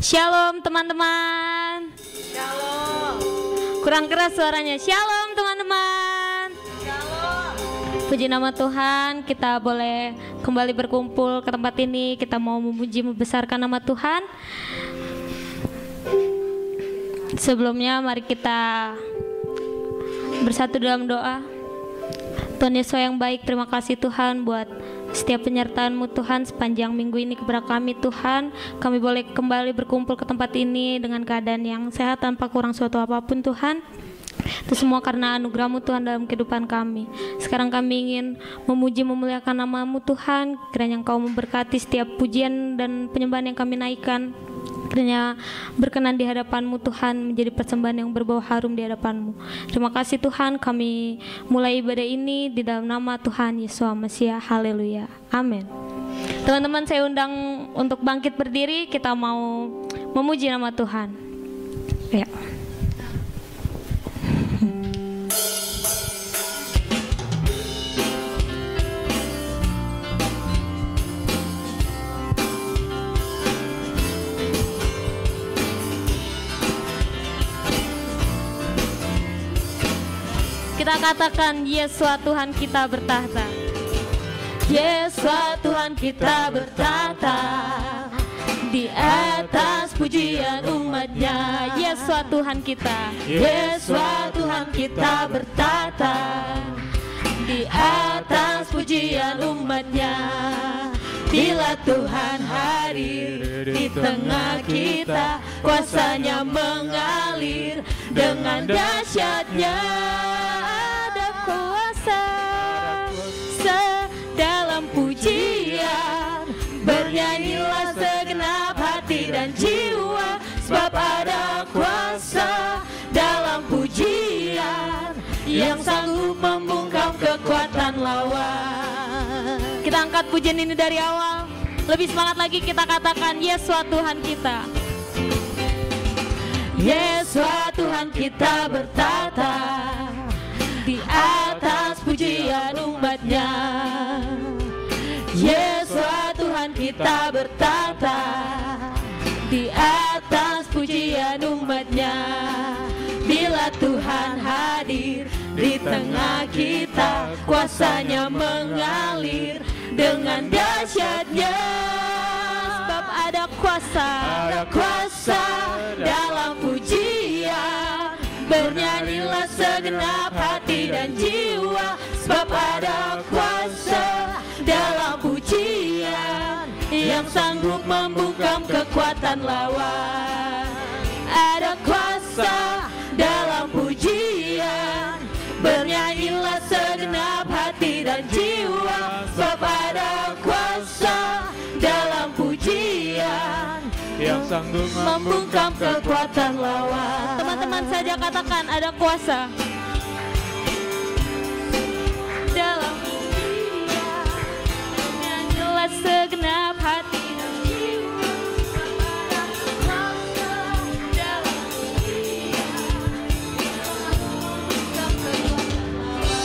Shalom teman-teman. Shalom. Kurang keras suaranya. Shalom teman-teman. Shalom. Puji nama Tuhan, kita boleh kembali berkumpul ke tempat ini. Kita mau memuji membesarkan nama Tuhan. Sebelumnya mari kita bersatu dalam doa. Tuhan Yesus yang baik, terima kasih Tuhan buat setiap penyertaan-Mu Tuhan sepanjang minggu ini kepada kami Tuhan. Kami boleh kembali berkumpul ke tempat ini dengan keadaan yang sehat tanpa kurang suatu apapun Tuhan. Itu semua karena anugerah-Mu Tuhan dalam kehidupan kami. Sekarang kami ingin memuji memuliakan nama-Mu Tuhan. Kiranya Engkau memberkati setiap pujian dan penyembahan yang kami naikkan. Kiranya berkenan di hadapan-Mu Tuhan, menjadi persembahan yang berbau harum di hadapan-Mu. Terima kasih Tuhan, kami mulai ibadah ini di dalam nama Tuhan Yesus Mesias. Haleluya. Amin. Teman-teman, saya undang untuk bangkit berdiri. Kita mau memuji nama Tuhan. Ya. Kita katakan, Yesus Tuhan kita bertahta. Yesus Tuhan kita bertata di atas pujian umatnya. Yesus Tuhan kita. Yesus Tuhan kita bertata di atas pujian umatnya. Bila Tuhan hadir di tengah kita, kuasanya mengalir dengan dahsyatnya. Ada kuasa sedalam pujian, bernyanyilah segenap hati dan jiwa, sebab ada kuasa dalam pujian yang sanggup membungkam kekuatan lawan. Kita angkat pujian ini dari awal. Lebih semangat lagi kita katakan, Yesus Tuhan kita. Yesus Tuhan kita bertata di atas pujian umatnya. Yesus Tuhan kita bertata di atas pujian umatnya. Bila Tuhan hadir di tengah kita, kuasanya mengalir dengan dahsyatnya. Sebab ada kuasa, dalam pujian, bernyanyilah segenap hati dan jiwa, sebab ada kuasa dalam pujian yang sanggup membungkam kekuatan lawan. Ada kuasa dalam pujian, bernyanyilah segenap hati dan jiwa, sebab ada kuasa dalam pujian yang sanggup membungkam kekuatan lawan. teman-teman saja katakan, ada kuasa dalam pujian, bernyanyilah segenap hati dan jiwa, sebab ada kuasa dalam pujian yang membungkam kekuatan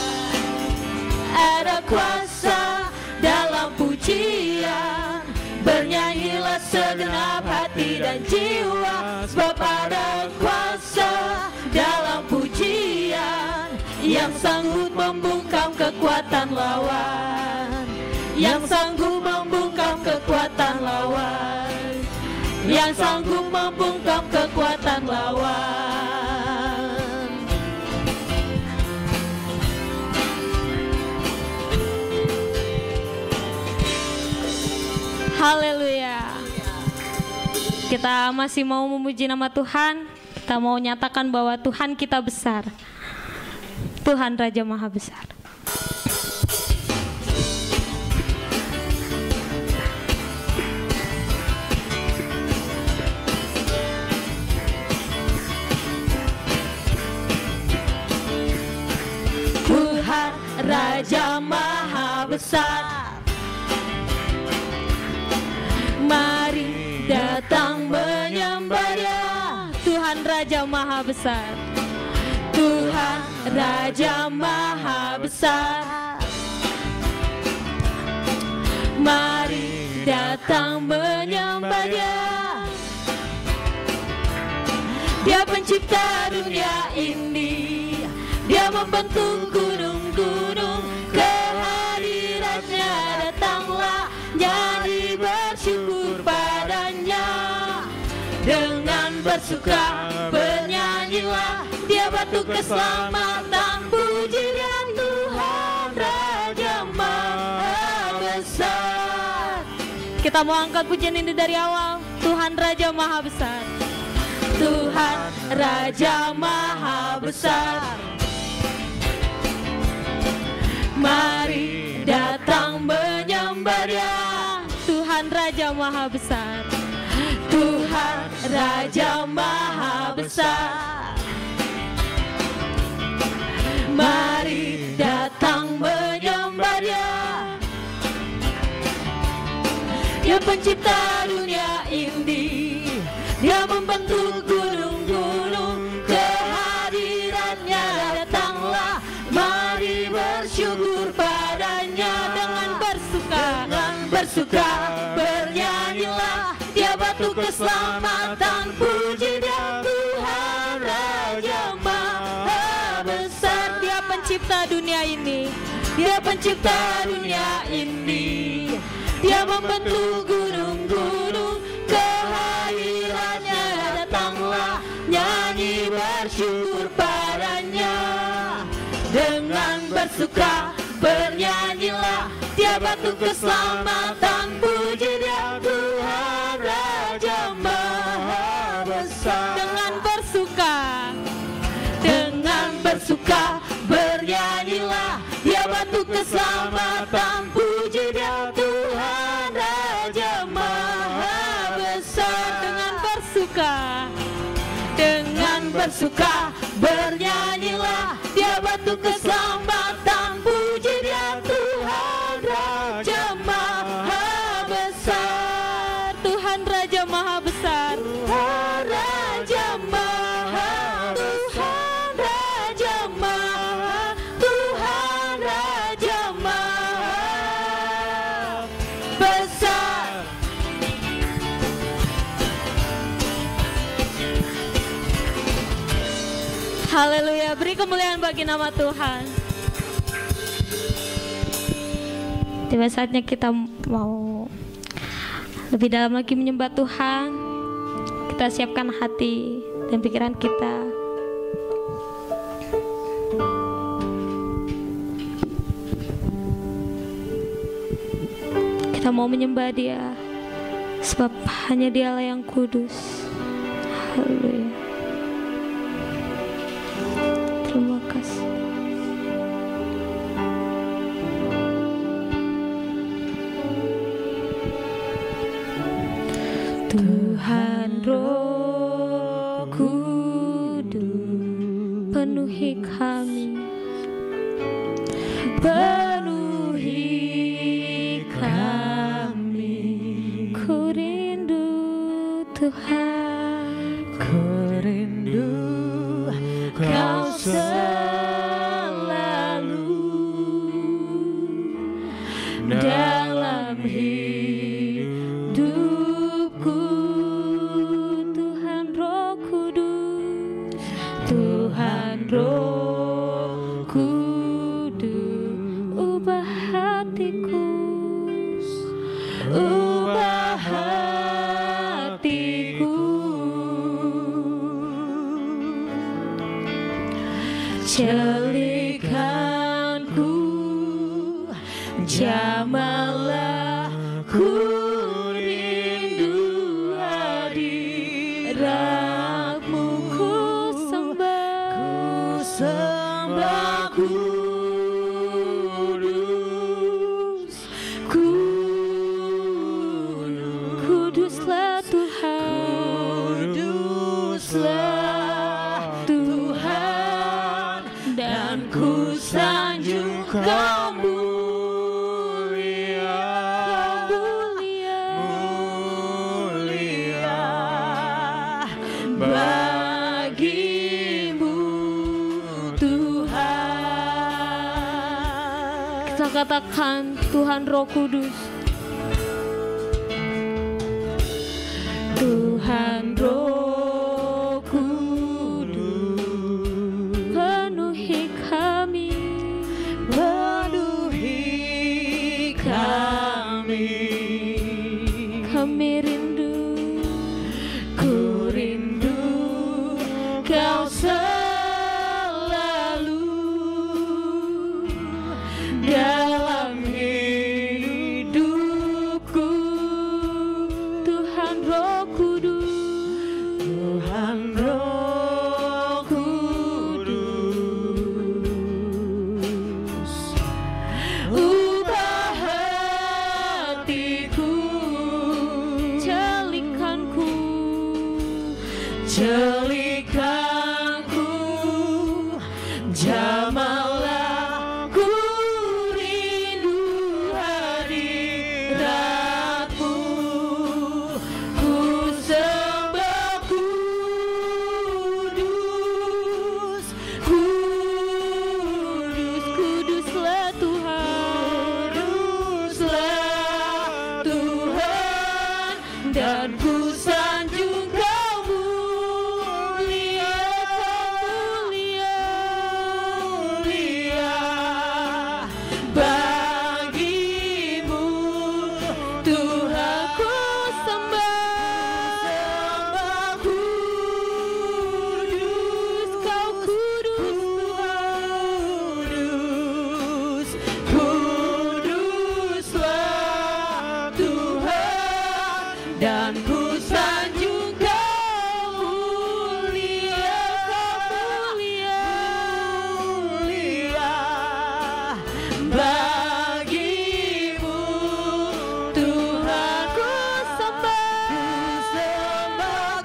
lawan. Ada kuasa dalam pujian, bernyanyilah segenap hati dan jiwa, sebab ada kuasa dalam pujian yang sanggup membungkam kekuatan lawan. Yang sanggup membungkam kekuatan lawan. Yang sanggup membungkam kekuatan lawan. Haleluya. Kita masih mau memuji nama Tuhan. Kita mau nyatakan bahwa Tuhan kita besar. Tuhan Raja Maha Besar. Tuhan Raja Maha Besar, mari datang menyembah Dia. Tuhan Raja Maha Besar. Tuhan Raja Maha Besar, mari datang menyembah Dia. Dia pencipta dunia ini. Dia membentuk gunung-gunung, kehadirannya datanglah, nyanyi bersyukur padanya. Dengan bersuka bernyanyilah, Dia batu keselamatan, puji Dia Tuhan Raja Maha Besar. Kita mau angkat pujian ini dari awal. Tuhan Raja Maha Besar. Tuhan Raja Maha Besar. Mari datang menyembah Dia. Tuhan Raja Maha Besar. Tuhan Raja Maha Besar. Mari datang menyembah Dia. Dia pencipta dunia ini. Dia membentuk gunung-gunung, kehadirannya datanglah, mari bersyukur padanya. Dengan bersuka bernyanyilah, Dia batu keselamatan, puji Dia Tuhan Raja Maha Besar. Dia pencipta dunia ini. Dia pencipta dunia ini. Dia membentuk gunung-gunung, kehadirannya datanglah, nyanyi bersyukur padanya. Dengan bersuka bernyanyilah, Dia batu keselamatan, puji Dia Tuhan Raja Maha Besar. Dengan bersuka bernyanyilah, Dia batu keselamatan, puji Dia Tuhan Raja Maha Besar. Dengan bersuka bernyanyilah, Dia batu keselamatan, puji Dia Tuhan Raja Maha Besar. Tuhan Raja Maha Besar. Tuhan Raja Maha Besar. Tuhan Raja Maha, Tuhan Raja Maha Besar. Haleluya, beri kemuliaan bagi nama Tuhan. Tiba saatnya kita mau lebih dalam lagi menyembah Tuhan. Kita siapkan hati dan pikiran kita. Kita mau menyembah Dia, sebab hanya Dialah yang kudus. Haleluya. Terima kasih. Tuhan Roh Kudus, penuhi kami, Penuhi kami. ku rindu Tuhan, Ku rindu Kau selalu dalam hidupku. Tuhan Roh Kudus, Tuhan Roh Kudus, ubah hatiku, ubah hatiku. Celikanku, jamalah ku rindu hadiratmu. ku sembah, Sembah kudus, kudus, kuduslah Tuhan, kuduslah Tuhan, dan ku sanjung Kau mulia, mulia bagimu Tuhan. Kita katakan Tuhan Roh Kudus, Tuhan Roh Kudus, Kami rindu, ku rindu Kau selalu dalam hidupku. Tuhan Roh Kudus, Tuhan Roh Kudus, ubah hatiku, celikanku, celikanku, jamalah ku rindu hadiratmu. Ku sembah kudus, kudus, kuduslah Tuhan, kuduslah Tuhan, dan ku sanjung Kau mulia, mulia bagimu Tuhan. ku sembah, kudus, Kau kudus, kuduslah Tuhan, dan ku sanjung Kau mulia, mulia bagimu Tuhan. Ku sembah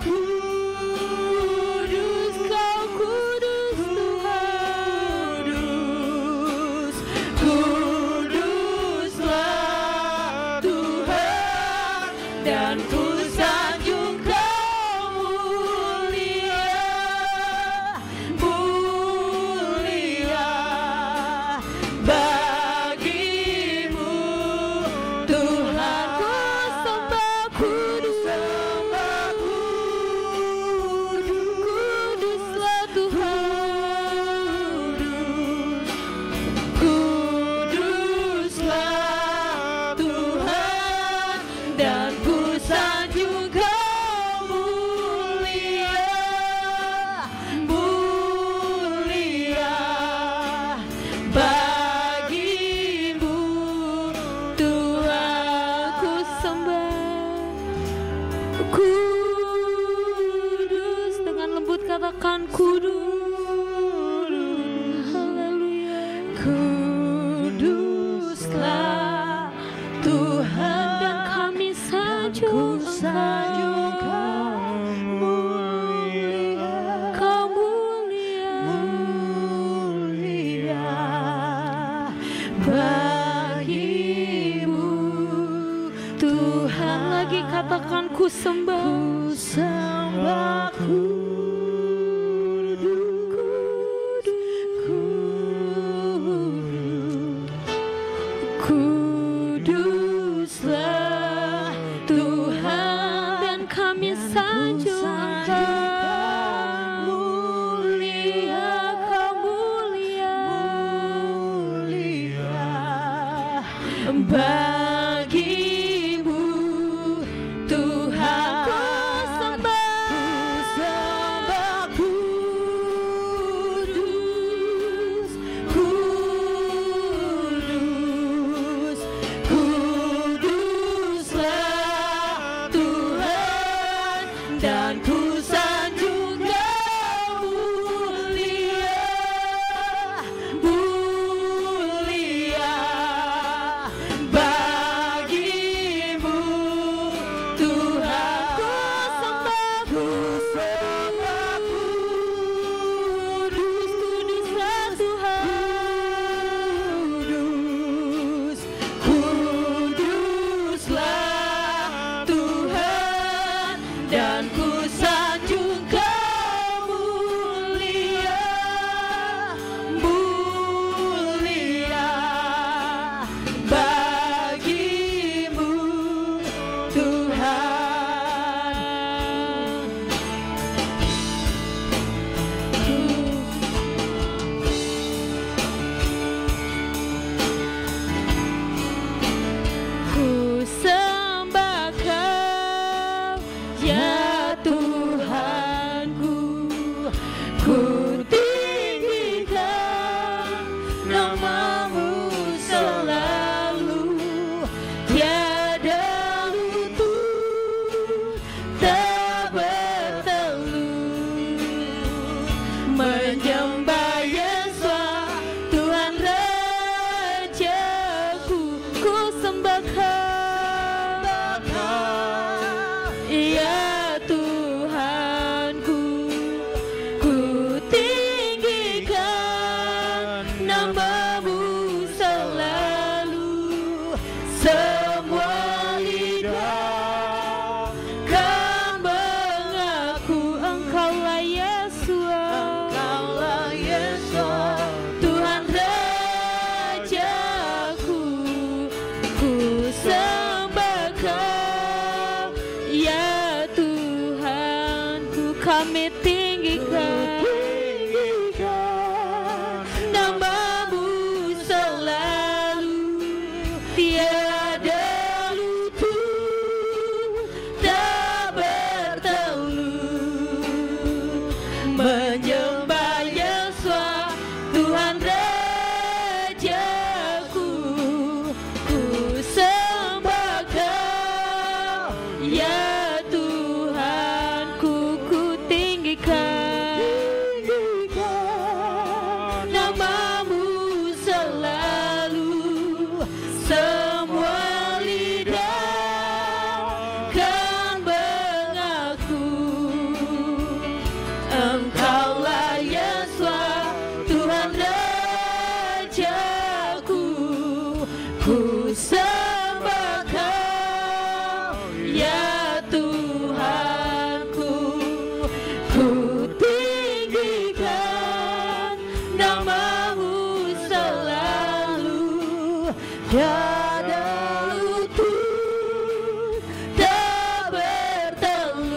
kudus, Kau kudus Tuhan, kuduslah Tuhan, dan ku sanjung Kau mulia, mulia bagimu Tuhan. Ku sembah kudus, kuduslah Tuhan, kuduslah Tuhan, dan ku sanjung Kau mulia, mulia bagimu Tuhan. ku sembah kudus, dengan lembut katakan kudus, haleluya. Kuduslah Tuhan, Dan kami sanjung Engkau, Kau mulia, mulia bagimu Tuhan. lagi katakan ku sembah, Ku sembah kuduslah Tuhan, dan kami sanjung Engkau, mulia, Kau mulia, mulia bagimu Tuhan. ku sembah, kudus, kudus, kuduslah Tuhan, dan ku sanjung Kau mulia, mulia bagimu Ya Tuhanku, ku tinggikan nama-Mu selalu. Semua lidah kan mengaku Engkaulah Yesus, Tuhan Rajaku. Ku sembah Kau, ya Tuhanku. Kami tinggikan nama-Mu selalu. Tiada lutut tak bertelut, menyembah Yesus, Tuhan Rajaku. Ku sembah Kau, ya Tuhanku. Ku tinggikan nama-Mu selalu. Semua lidah kan mengaku Engkaulah Yesus, Tuhan Rajaku. Ku sembah Kau, ya Tuhanku. Ku tinggikan nama-Mu selalu. Tiada lutut tak bertelut,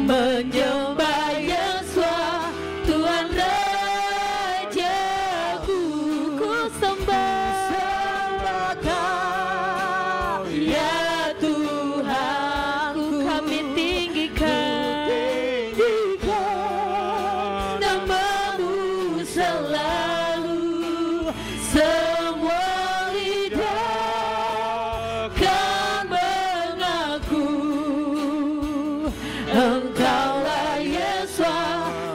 menyembah Yesus, Tuhan Rajaku. Ku sembah Kau, ya Tuhanku. Kami tinggikan nama-Mu selalu. Semua lidah kan mengaku Engkaulah Yesus,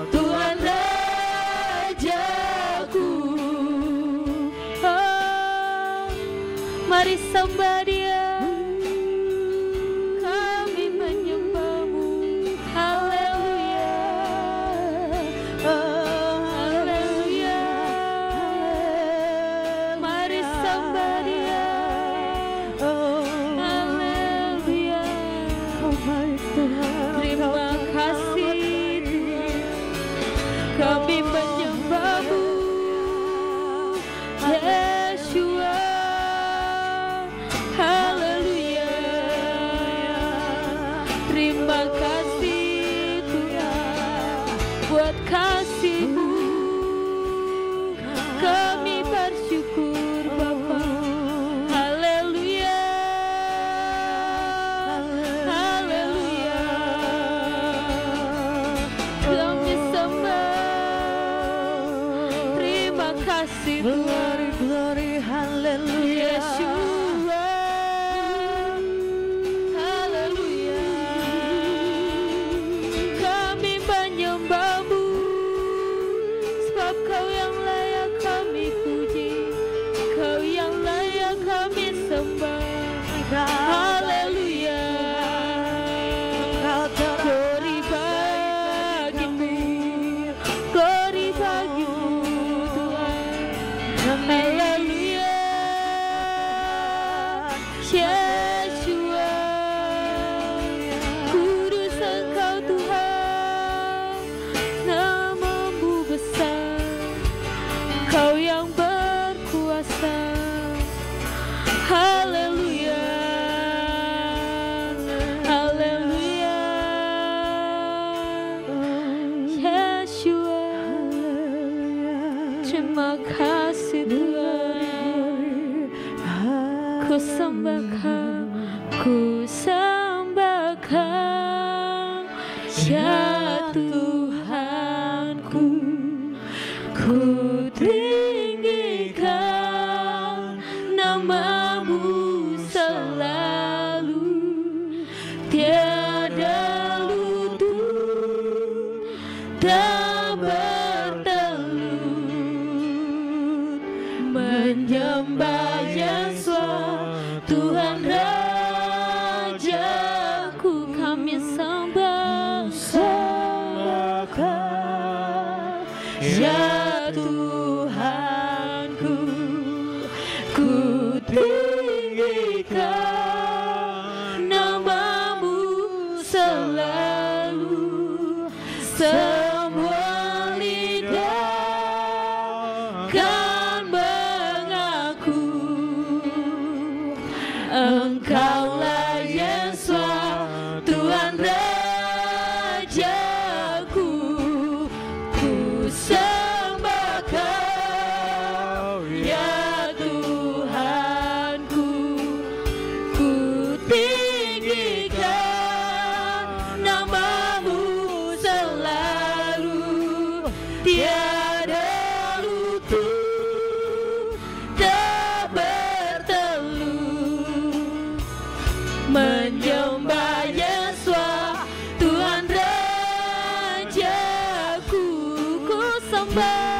Tuhan Rajaku. Oh, mari sembah Dia, kami menyembah-Mu. Haleluya, haleluya. Mari sembah Dia, haleluya. Terima kasih, kami menyembah-Mu, Yeshua. Haleluya. Terima kasih Tuhan buat kasih-Mu. Kami bersyukur Bapa. Haleluya, haleluya. Kami sembah. Terima kasih Tuhan. Glory, hallelujah. Yeshua. Haleluya. Kami menyembah-Mu, sebab Kau yang layak kami puji, Kau yang layak kami sembah. Haleluya. Glory bagi-Mu, glory bagi-Mu Tuhan. Haleluya. Yeshua, kudus Engkau Tuhan, nama-Mu besar, Kau yang berkuasa. Haleluya, haleluya. Yeshua, terima kasih Tuhan. Ku sembah Kau, ku sembah Kau, ya Tuhanku. Ku tinggikan nama-Mu selalu. Tiada lutut tak bertelut, menyembah Yesus, Tuhan Rajaku, kami sembah, sembahkan, ya Tuhanku, ku tinggikan namamu selalu, semua lidah kan mengaku Engkaulah Yesus Tuhan Rajaku, ku sembahkan ya Tuhanku, ku tinggikan namamu selalu, tiada lutut tak bertelut, menyembah Yesus Tuhan Rajaku, ku sembahkan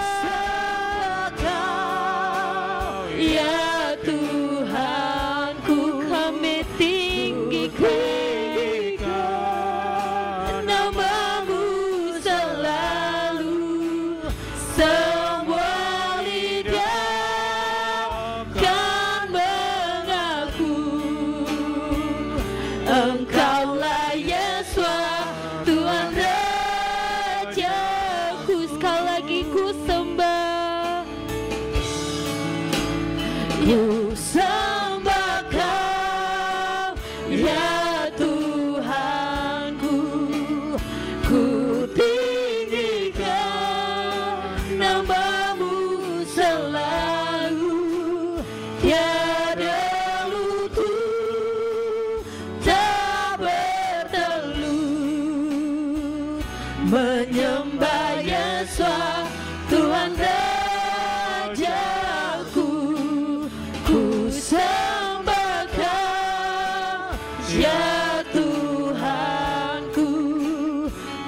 ya Tuhanku, kami tinggikan namamu selalu, semua lidah kan mengaku Engkaulah Yesus Tuhan Rajaku. Sekali lagi ku sembah, ku sembahkan ya Tuhanku, ku tinggikan namamu selalu, tiada lutut tak bertelut, menyembah Yesus Tuhan Rajaku, ku sembahkan ya Tuhanku,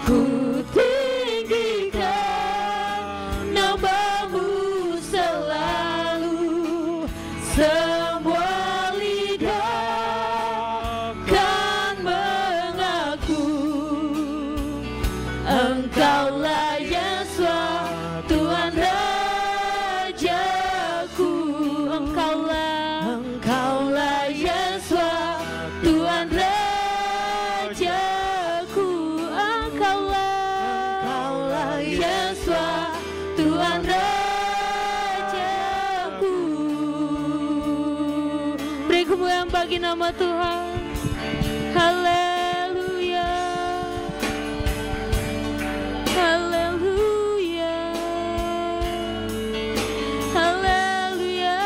ku tinggikan namamu selalu, semua lidah kan mengaku Engkaulah Yesus Tuhan Rajaku, Engkaulah Yesus Tuhan Rajaku, Engkaulah Yesus Tuhan Rajaku. Beri kemuliaan bagi nama Tuhan. Haleluya, haleluya, haleluya,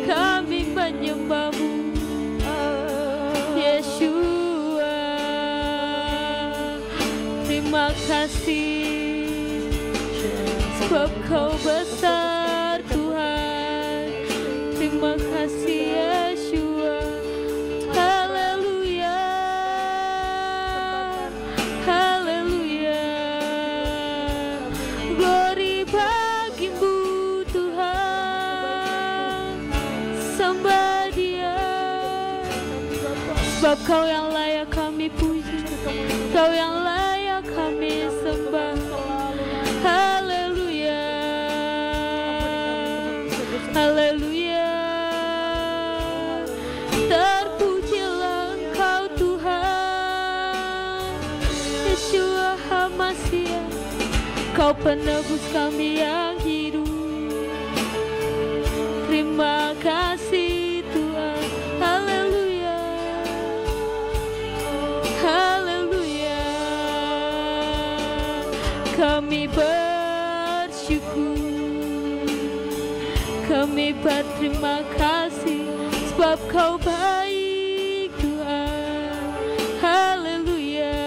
kami menyembahmu Yeshua. Terima kasih sebab kau besar Tuhan. Terima kasih Yeshua. Haleluya, haleluya, glory bagimu Tuhan, sembah Dia, sebab kau yang layak kami puji, kau yang layak kami sembah. Haleluya, haleluya, terpujilah Engkau Tuhan Yeshua HaMashiach, Kau penebus kami yang hidup. Terima kasih Tuhan. Haleluya, haleluya, kami bersyukur, kami berterima kasih sebab Kau baik Tuhan. Haleluya,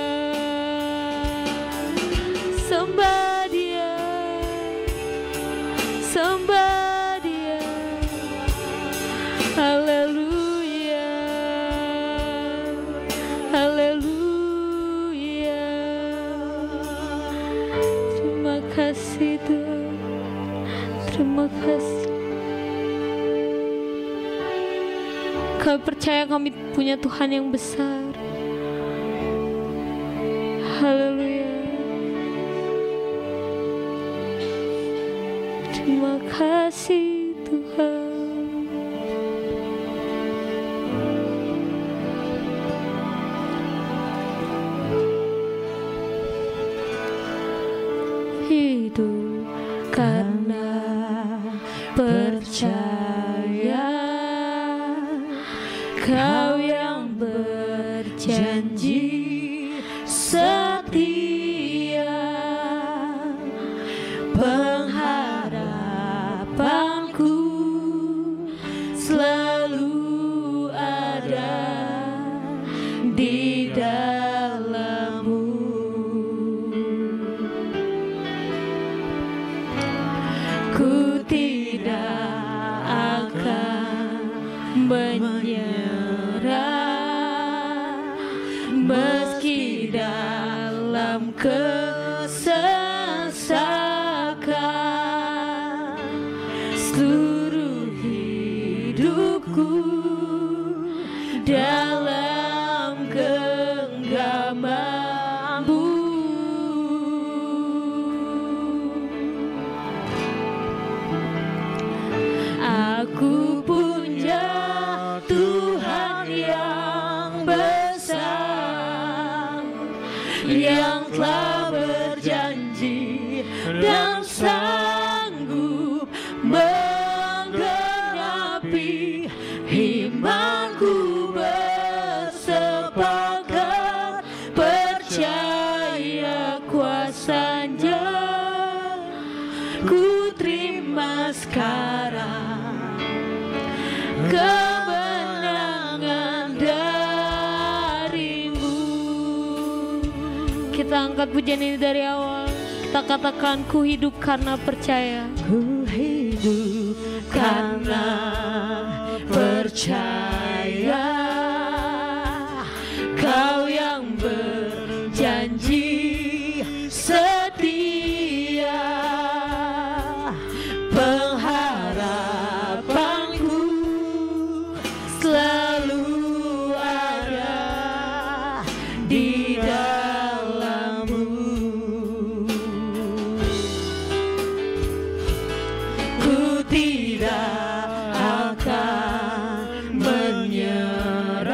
sembah Dia, sembah Dia. Haleluya, haleluya, terima kasih Tuhan, terima kasih. Kami percaya kami punya Tuhan yang besar. Haleluya. Terima kasih Tuhan. Hidup karena percaya, Kau yang berjanji setia, pengharapanku selalu ada di dalam-Mu. Ku tidak akan menyerah meski dalam kesesakan. Seluruh hidupku dalam genggaman-Mu. Aku punya Tuhan yang besar, yang telah berjanji dan sanggup menggenapi imanku. Bersepakat percaya kuasa-Nya, ku terima sekarang kemenangan dari-Mu. Kita angkat pujian ini dari awal. Kita katakan, ku hidup karena percaya. Ku hidup karena percaya, Kau yang berjanji setia, pengharapanku selalu ada di dalam-Mu. Ku tidak akan menyerah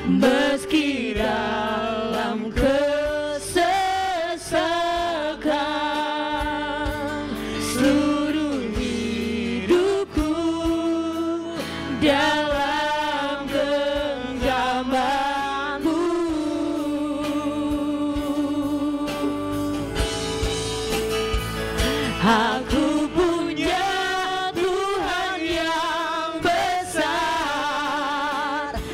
meski dalam kesesakan. Seluruh hidupku dalam genggaman-Mu. Aku punya Tuhan yang besar,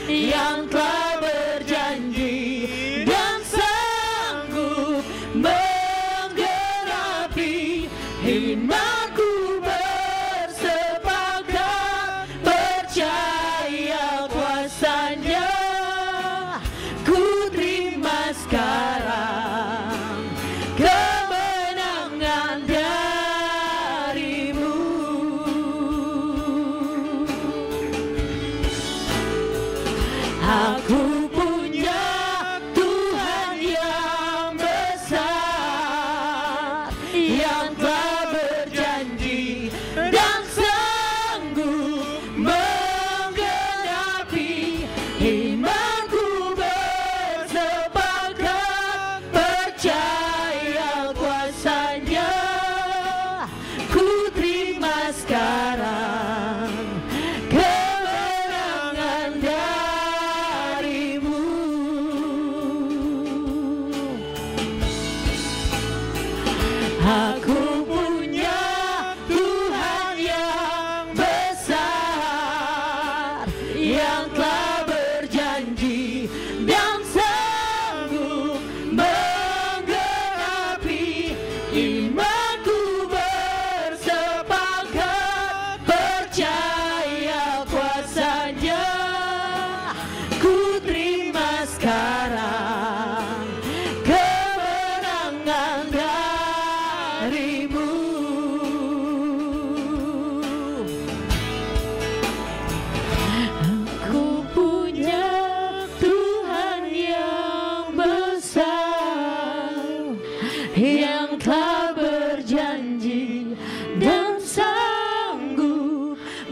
yang telah berjanji dan sanggup menggenapi imanku. Bersepakat percaya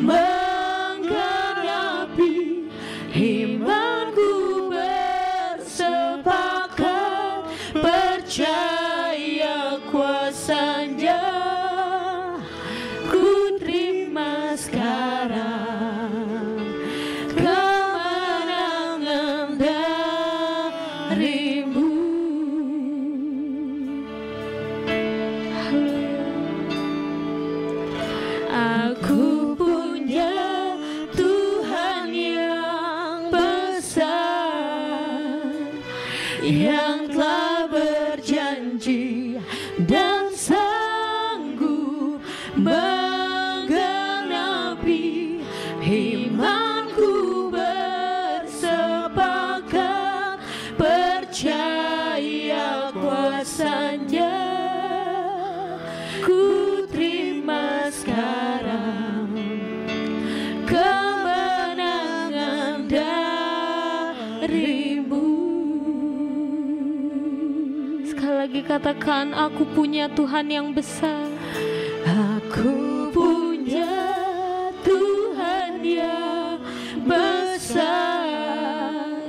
menggenapi imanku bersepakat percaya kuasanya ku terima sekarang kemenangan darimu. Aku punya Tuhan yang besar, yang telah berjanji dan sanggup menggenapi imanku bersepakat percaya kuasanya ku terima sekarang kemenangan darimu. Sekali lagi katakan, aku punya Tuhan yang besar. Aku punya Tuhan yang besar,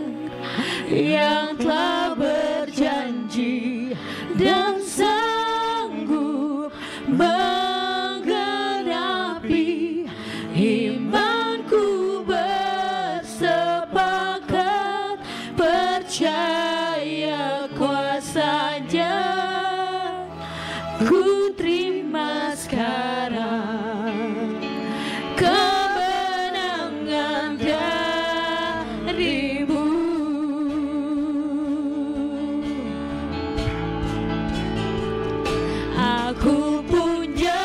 yang telah berjanji dan sanggup menggenapi imanku bersepakat percaya kuasanya ku terima sekarang kemenangan darimu. Aku punya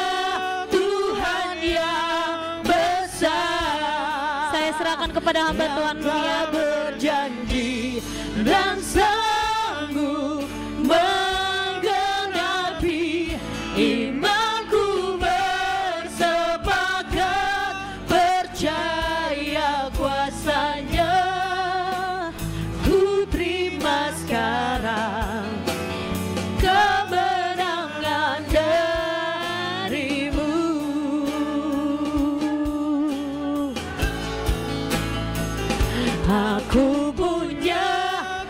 Tuhan yang besar, Saya serahkan kepada hamba Tuhan telah berjanji dan sanggup menggenapi imanku bersepakat percaya kuasanya ku terima sekarang kemenangan darimu. Aku punya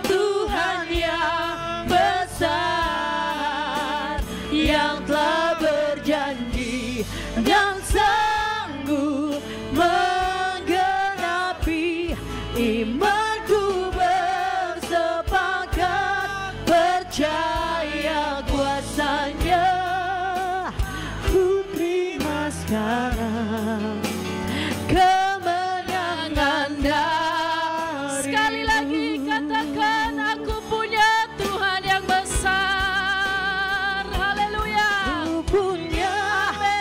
Tuhan yang besar, yang telah berjanji dan sanggup menggenapi imanku bersepakat percaya kuasanya ku terima sekarang kemenangan darimu. Sekali lagi katakan, aku punya Tuhan yang besar. Haleluya. Aku punya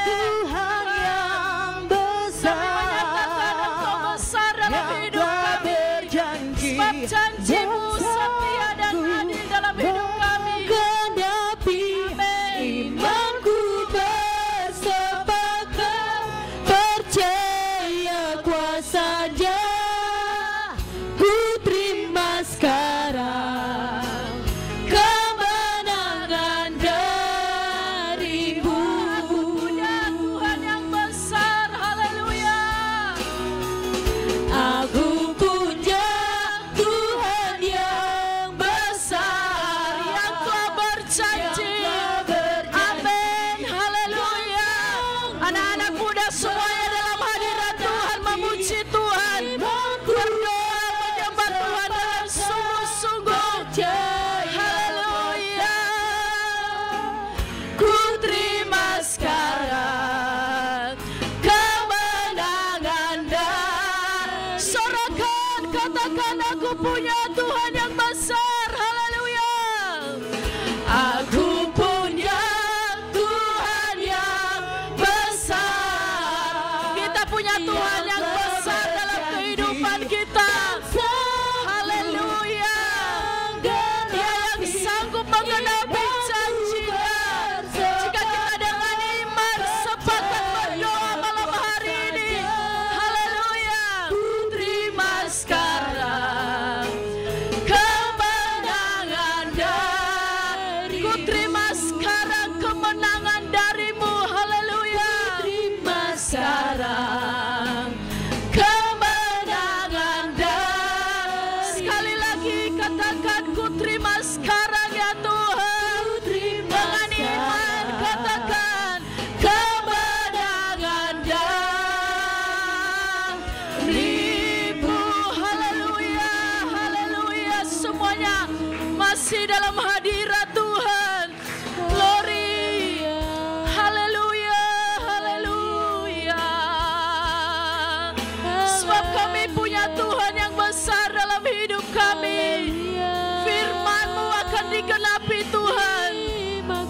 Tuhan yang besar, Menyatakan Engkau besar dalam yang hidup telah kami. berjanji Sebab janji-Mu setia dan adil dalam hidup kami. menggenapi imanku bersepakat percaya kuasanya ku terima sekarang kemenangan darimu. Aku punya Tuhan yang besar. Haleluya. Aku punya Tuhan yang besar, Yang telah berjanji. Amin. Haleluya. Anak-anak muda semuanya dalam hadirat Tuhan memuji Tuhan. Berdoa menyembah Tuhan dengan sungguh-sungguh. Haleluya. ku terima sekarang kemenangan dan Sorakan, katakan, aku punya Tuhan yang besar. Haleluya. aku punya Tuhan yang besar. Kita punya Tuhan yang besar dalam kehidupan kita. Haleluya. Dia yang sanggup menggenapi janji-Nya. Jika kita dengan iman sepakat berdoa malam hari ini. Haleluya. Terima sekarang kemenangan dari Ku terima sekarang kemenangan darimu. Haleluya. terima sekarang punya Tuhan yang besar dalam hidup kami. Firman-Mu akan digenapi Tuhan.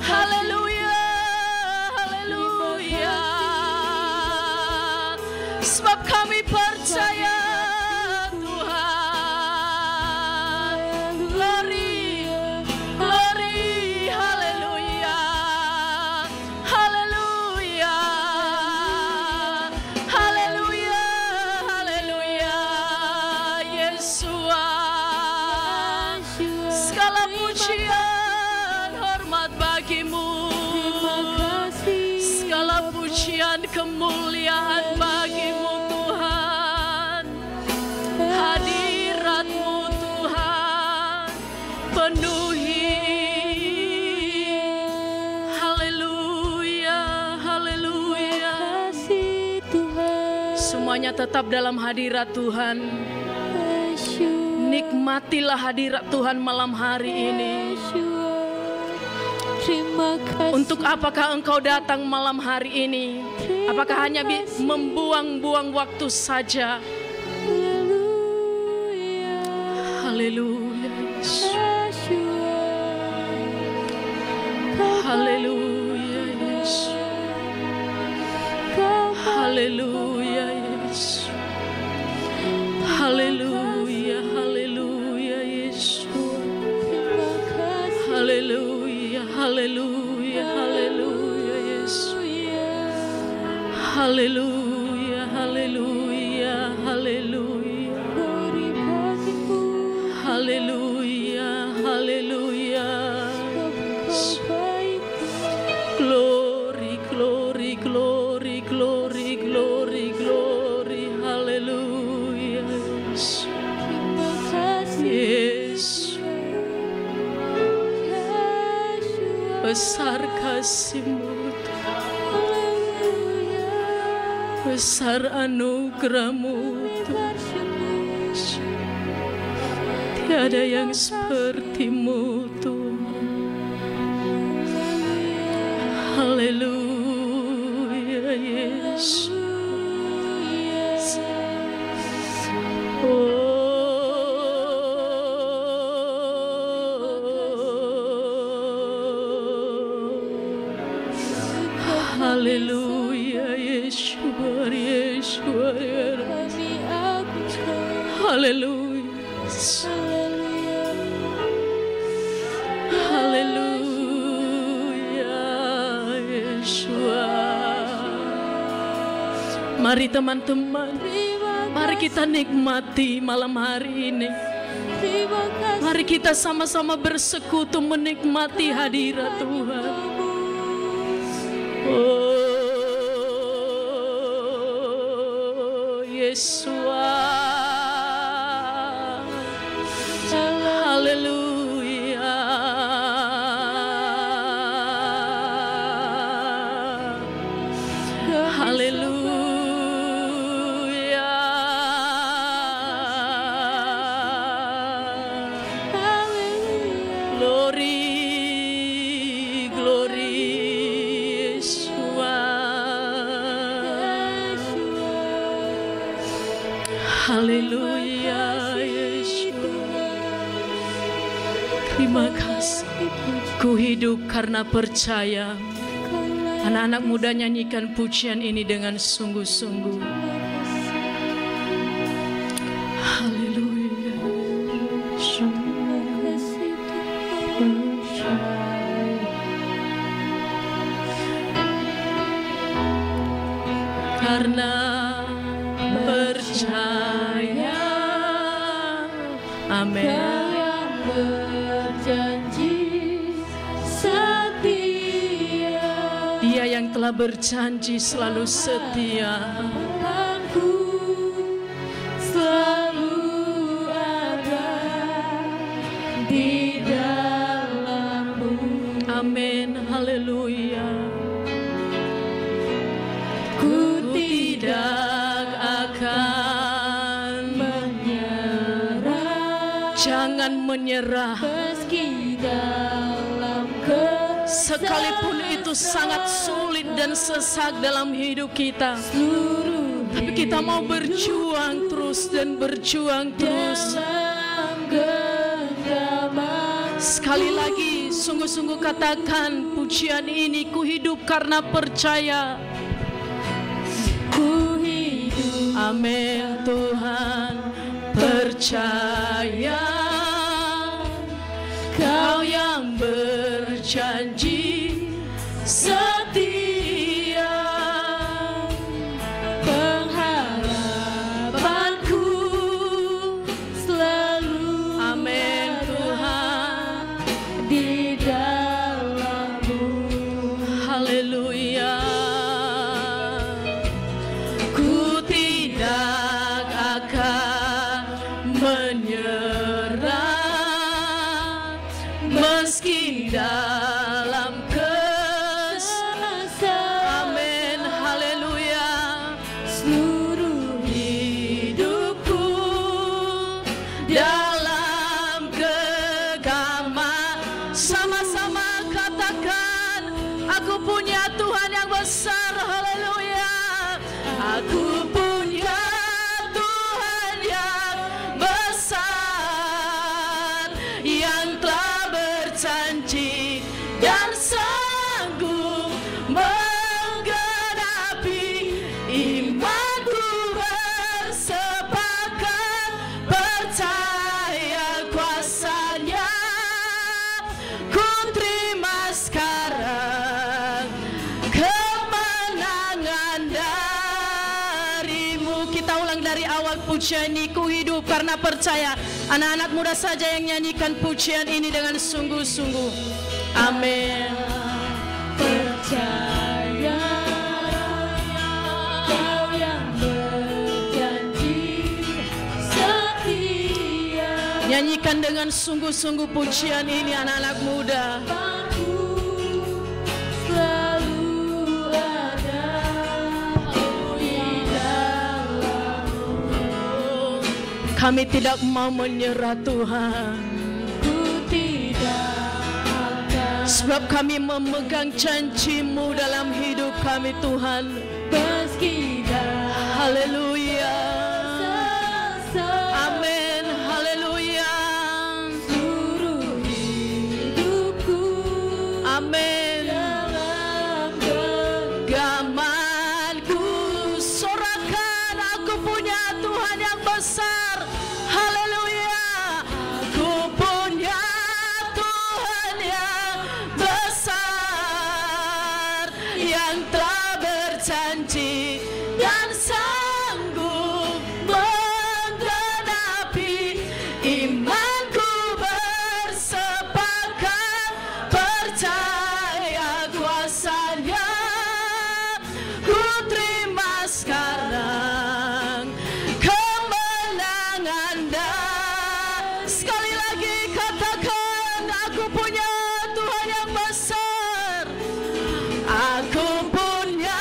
Haleluya, haleluya. Sebab kami percaya Tuhan. Glory, glory, haleluya, haleluya, haleluya, haleluya. Yesus, segala pujian hormat bagimu, segala pujian kemuliaan bagimu Tuhan. Hadirat-Mu Tuhan penuhi. Haleluya, haleluya. Semuanya tetap dalam hadirat Tuhan. Nikmatilah hadirat Tuhan malam hari ini. Untuk apakah engkau datang malam hari ini? Apakah hanya membuang-buang waktu saja? Haleluya, Yesus. Haleluya, Yesus. Haleluya, Yesus. Haleluya, haleluya, Yesus. Haleluya, haleluya, haleluya, Yesus. Haleluya, haleluya, haleluya. Haleluya, haleluya. Glory, glory, glory, glory, glory, glory. Haleluya. Yesus. Besar kasih-Mu, besar anugerah-Mu Tuhan. Tiada yang seperti-Mu Tuhan. Haleluya, Yesus. Haleluya, Yeshua, Yeshua, haleluya, haleluya, Yeshua. Mari teman-teman, mari kita nikmati malam hari ini. Mari kita sama-sama bersekutu menikmati hadirat Tuhan. Oh, Yeshua. Haleluya. Haleluya. Glory, glory. Haleluya, Yesus. Terima kasih. Ku hidup karena percaya. Anak-anak muda nyanyikan pujian ini dengan sungguh-sungguh. Haleluya. Karena percaya, amin. Yang berjanji setia, Dia yang telah berjanji selalu setia. Tuhanku selalu ada di dalam-Mu. Amin, haleluya. Ku Tidak akan menyerah, jangan menyerah. meski dalam Sekalipun itu sangat sulit dan sesak dalam hidup kita, seluruh tapi kita mau berjuang terus terus dan berjuang terus. Sekali lagi sungguh-sungguh katakan pujian ini, ku hidup karena percaya. Ku hidup. Amin. Tuhan percaya, Kau yang berjanji setia, pengharapanku selalu amin Tuhan di dalam-Mu. haleluya. Ku tidak akan menyerah meski dalam amin haleluya. Seluruh Hidupku dalam genggaman, sama-sama katakan, aku punya Tuhan yang besar, haleluya. Aku punya Tuhan yang besar, yang telah berjanji dan sanggup menggenapi imanku, bersepakat percaya kuasa-Nya. Ku terima sekarang kemenangan dari-Mu. Kita ulang dari awal pujian ini, ku hidup karena percaya. Anak-anak muda saja yang nyanyikan pujian ini dengan sungguh-sungguh. Amin. percaya, Kau yang berjanji setia. Nyanyikan dengan sungguh-sungguh pujian ini anak-anak muda. Aku selalu ada di dalam-Mu. Kami tidak mau menyerah Tuhan, Ku tidak akan sebab kami memegang janji-Mu dalam hidup kami Tuhan. meski dalam Haleluya. sesak. Amin. Haleluya. Seluruh hidupku Amin. dalam Genggamanku sorakan, aku punya Tuhan yang besar. Haleluya. Aku punya Tuhan yang besar, yang telah berjanji dan sanggup menggenapi imanku, bersepakat percaya kuasa-Nya. Ku terima sekarang kemenangan sekali lagi katakan, aku punya Tuhan yang besar. Aku punya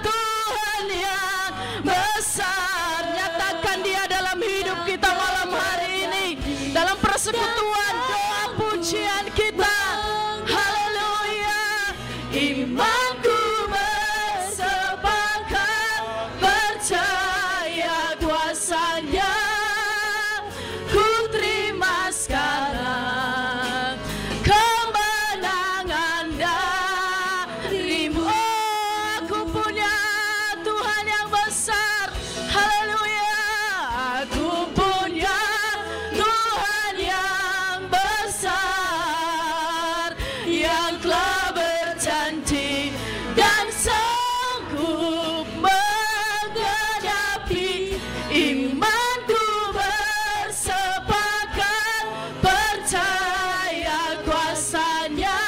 Tuhan yang besar. Nyatakan Dia dalam hidup kita malam hari ini, dalam persekutuan doa pujian kita. Haleluya. Imanku bersepakat percaya kuasa-Nya. Ku terima sekarang kemenangan dari-Mu. Oh, aku punya Tuhan yang besar. Haleluya. Aku punya Tuhan yang besar, yang telah berjanji dan sanggup menggenapi imanku, bersepakat percaya kuasa-Nya.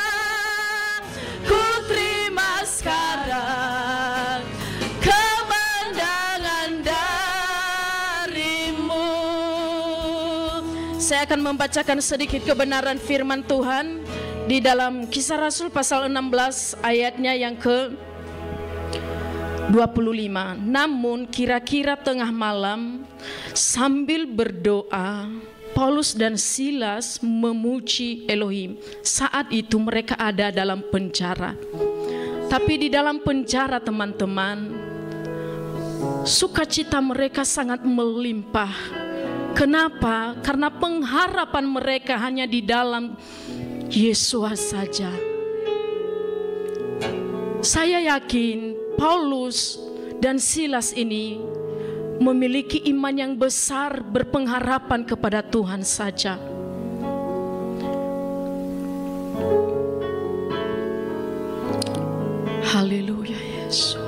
Ku terima sekarang kemenangan dari-Mu. Saya akan membacakan sedikit kebenaran firman Tuhan di dalam Kisah Rasul pasal 16 ayatnya yang ke 25. Namun kira-kira tengah malam, sambil berdoa, Paulus dan Silas memuji Elohim. Saat itu mereka ada dalam penjara. Tapi di dalam penjara, teman-teman, sukacita mereka sangat melimpah. Kenapa? Karena pengharapan mereka hanya di dalam Yesus saja. Saya yakin Paulus dan Silas ini memiliki iman yang besar, berpengharapan kepada Tuhan saja. Haleluya Yesus.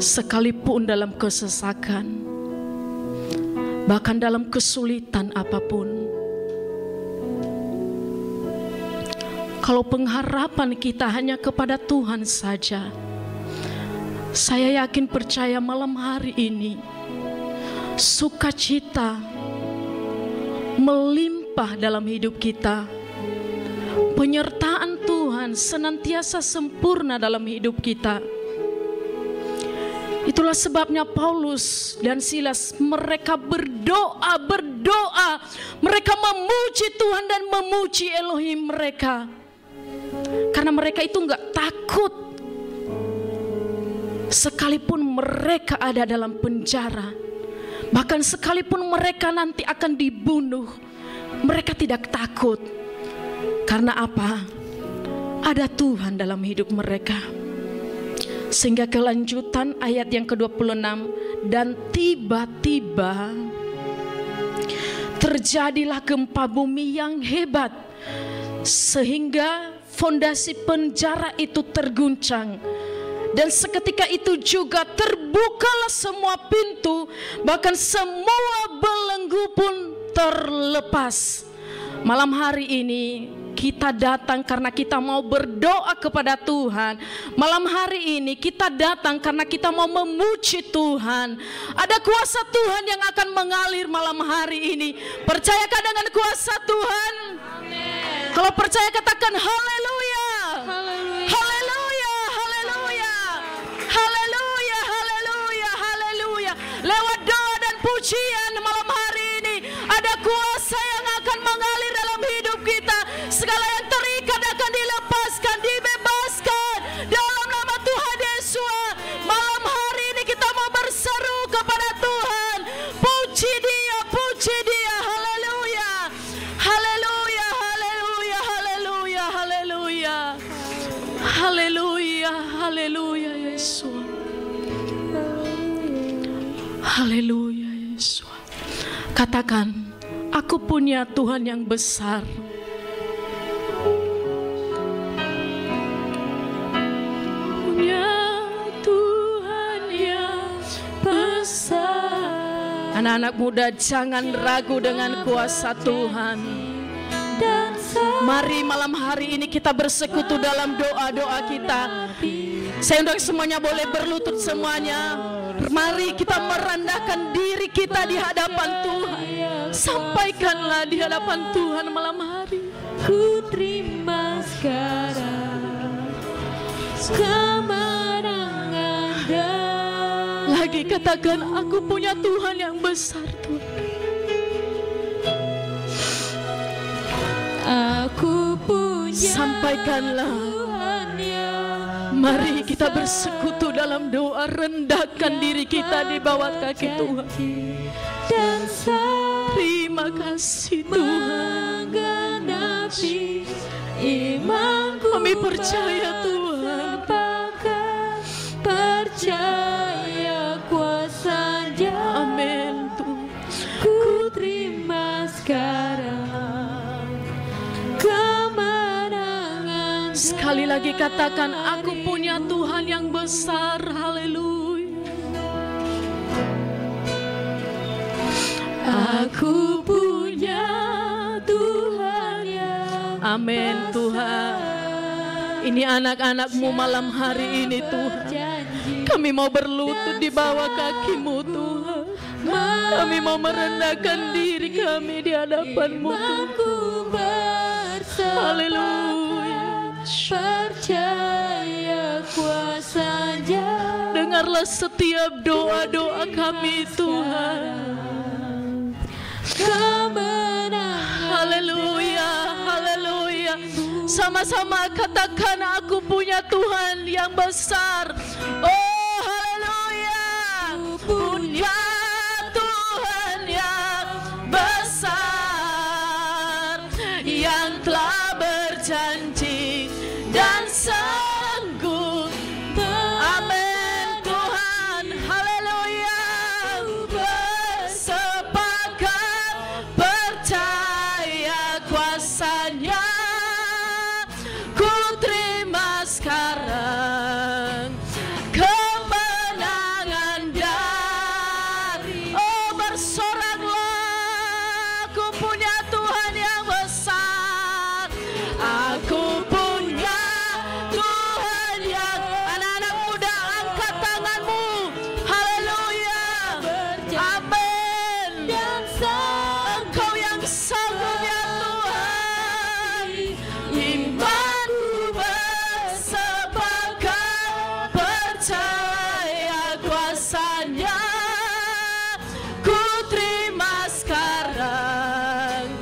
Sekalipun dalam kesesakan, bahkan dalam kesulitan apapun, kalau pengharapan kita hanya kepada Tuhan saja, saya yakin percaya malam hari ini sukacita melimpah dalam hidup kita. Penyertaan Tuhan senantiasa sempurna dalam hidup kita. Itulah sebabnya Paulus dan Silas mereka berdoa. Mereka memuji Tuhan dan memuji Elohim mereka. Karena mereka itu enggak takut. Sekalipun mereka ada dalam penjara, bahkan sekalipun mereka nanti akan dibunuh, mereka tidak takut. Karena apa? Ada Tuhan dalam hidup mereka. Sehingga kelanjutan ayat yang ke-26, dan tiba-tiba terjadilah gempa bumi yang hebat, sehingga fondasi penjara itu terguncang. Dan seketika itu juga terbukalah semua pintu, bahkan semua belenggu pun terlepas. Malam hari ini kita datang karena kita mau berdoa kepada Tuhan. Malam hari ini kita datang karena kita mau memuji Tuhan. Ada kuasa Tuhan yang akan mengalir malam hari ini. Percayakah dengan kuasa Tuhan? Amin. Kalau percaya katakan haleluya. Haleluya. Haleluya. Haleluya. Haleluya. Haleluya. Haleluya. Lewat doa dan pujian malam hari ini ada kuasa yang akan mengalir dalam hidup kita. Segala yang terikat akan dilepaskan, dibebaskan dalam nama Tuhan Yesus. Malam hari ini kita mau berseru kepada Tuhan. Puji Dia, puji Dia. Haleluya. Haleluya, haleluya, haleluya, haleluya. Haleluya, haleluya Yesus. Haleluya Yesus. Katakan, aku punya Tuhan yang besar. Anak-anak muda, jangan ragu dengan kuasa Tuhan. Mari malam hari ini kita bersekutu dalam doa-doa kita. Saya undang semuanya boleh berlutut semuanya. Mari kita merendahkan diri kita di hadapan Tuhan. Sampaikanlah di hadapan Tuhan malam hari. Ku terima sekarang kemenangan dan lagi katakan, aku punya Tuhan yang besar Tuhan. Aku punya Sampaikanlah. Tuhan yang Mari kita bersekutu dalam doa. Rendahkan diri kita di bawah kaki Tuhan. dan Terima kasih Tuhan. menggenapi imanku. Kami percaya Tuhan. Percaya kuasa Dia. Amin Tuhan. Ku terima sekarang kemenangan. Sekali lagi katakan, aku punya Tuhan yang besar. Haleluya. Aku punya Tuhan yang Amin Tuhan. Ini anak-anak-Mu malam hari ini Tuhan. Kami mau berlutut di bawah kaki-Mu Tuhan. Kami mau merendahkan diri kami di hadapan-Mu Tuhan. Haleluya. Percaya kuasa Dia. Dengarlah setiap doa-doa kami Tuhan. Kemenangan. Haleluya, haleluya. Sama-sama katakan, aku punya Tuhan yang besar. Oh haleluya, punya Tuhan yang besar, yang telah berjanji dan sanggup. Amin Tuhan, haleluya. Bersepakat percaya kuasa-Nya, ku terima sekarang kemenangan dari. Oh bersoraklah, aku punya Tuhan yang besar, aku punya Tuhan yang. Anak-anak muda, angkat tanganmu, haleluya, amin. Engkau yang sanggup ya Tuhan, imanku bersepakat percaya kuasa-Nya, ku terima sekarang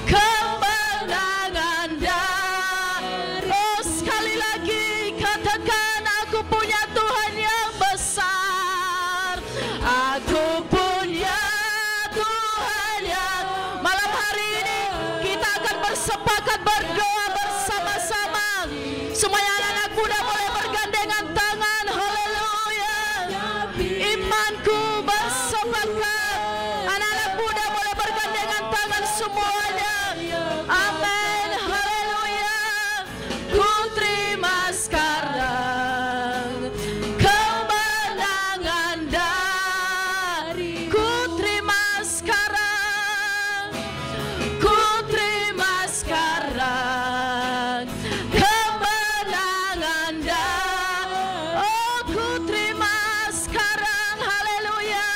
kemenangan dari. Oh sekali lagi katakan, aku punya Tuhan yang besar, aku punya Tuhan yang. Malam hari ini kita akan bersepakat berdoa bersama-sama. Semuanya anak-anak muda boleh bergandengan tangan, haleluya. Imanku bersepakat, anak-anak muda boleh bergandengan tangan semuanya, amin, haleluya. Ku terima sekarang kemenangan dari. Ku terima sekarang, ku terima sekarang kemenangan dari. Oh ku terima sekarang, haleluya.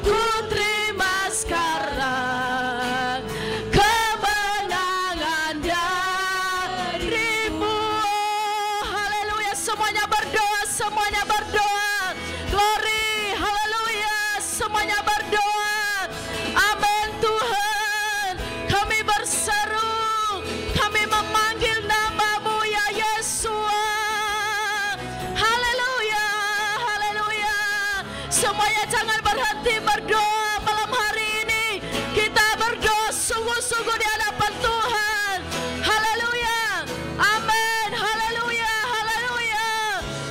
Ku terima sekarang kemenangan darimu. Oh haleluya, semuanya berdoa, semuanya berdoa. Glory, haleluya, semuanya berdoa. Amin Tuhan, kami berseru, kami memanggil nama-Mu ya Yesua. Haleluya, haleluya. Semuanya jangan berhenti berdoa malam hari ini. Kita berdoa sungguh-sungguh di hadapan Tuhan. Haleluya, amin, haleluya, haleluya.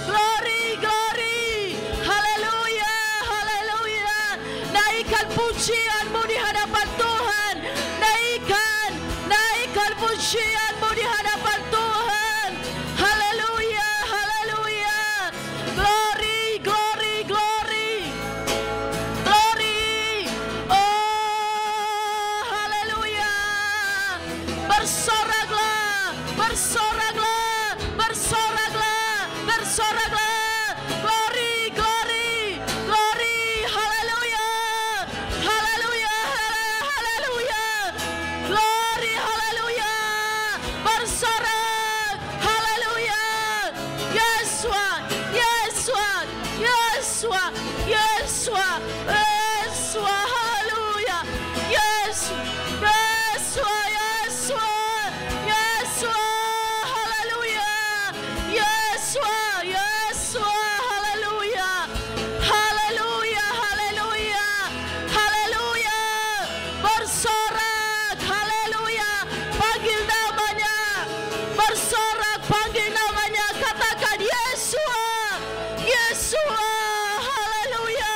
Glory, glory, haleluya, haleluya. Naikkan pujian-Mu di hadapan Tuhan. Naikkan, naikkan pujian-Mu di hadapan Tuhan. Haleluya, haleluya. Glory, glory, glory. Glory. Oh, haleluya. Bersoraklah, bersoraklah, bersoraklah, bersoraklah. Glory, glory, glory. Haleluya. Haleluya, haleluya. Glory, haleluya. Bersorak, haleluya. Yesua, Yesua, Yesua, Yesua, Yesua, haleluya. Yesus, Yesua, Yesua, Yesua, haleluya. Yesua, Yesua, haleluya. Haleluya, haleluya, haleluya. Bersorak, haleluya. Panggil namanya. Bersorak, panggil namanya. Katakan Yesua, Yesua, haleluya.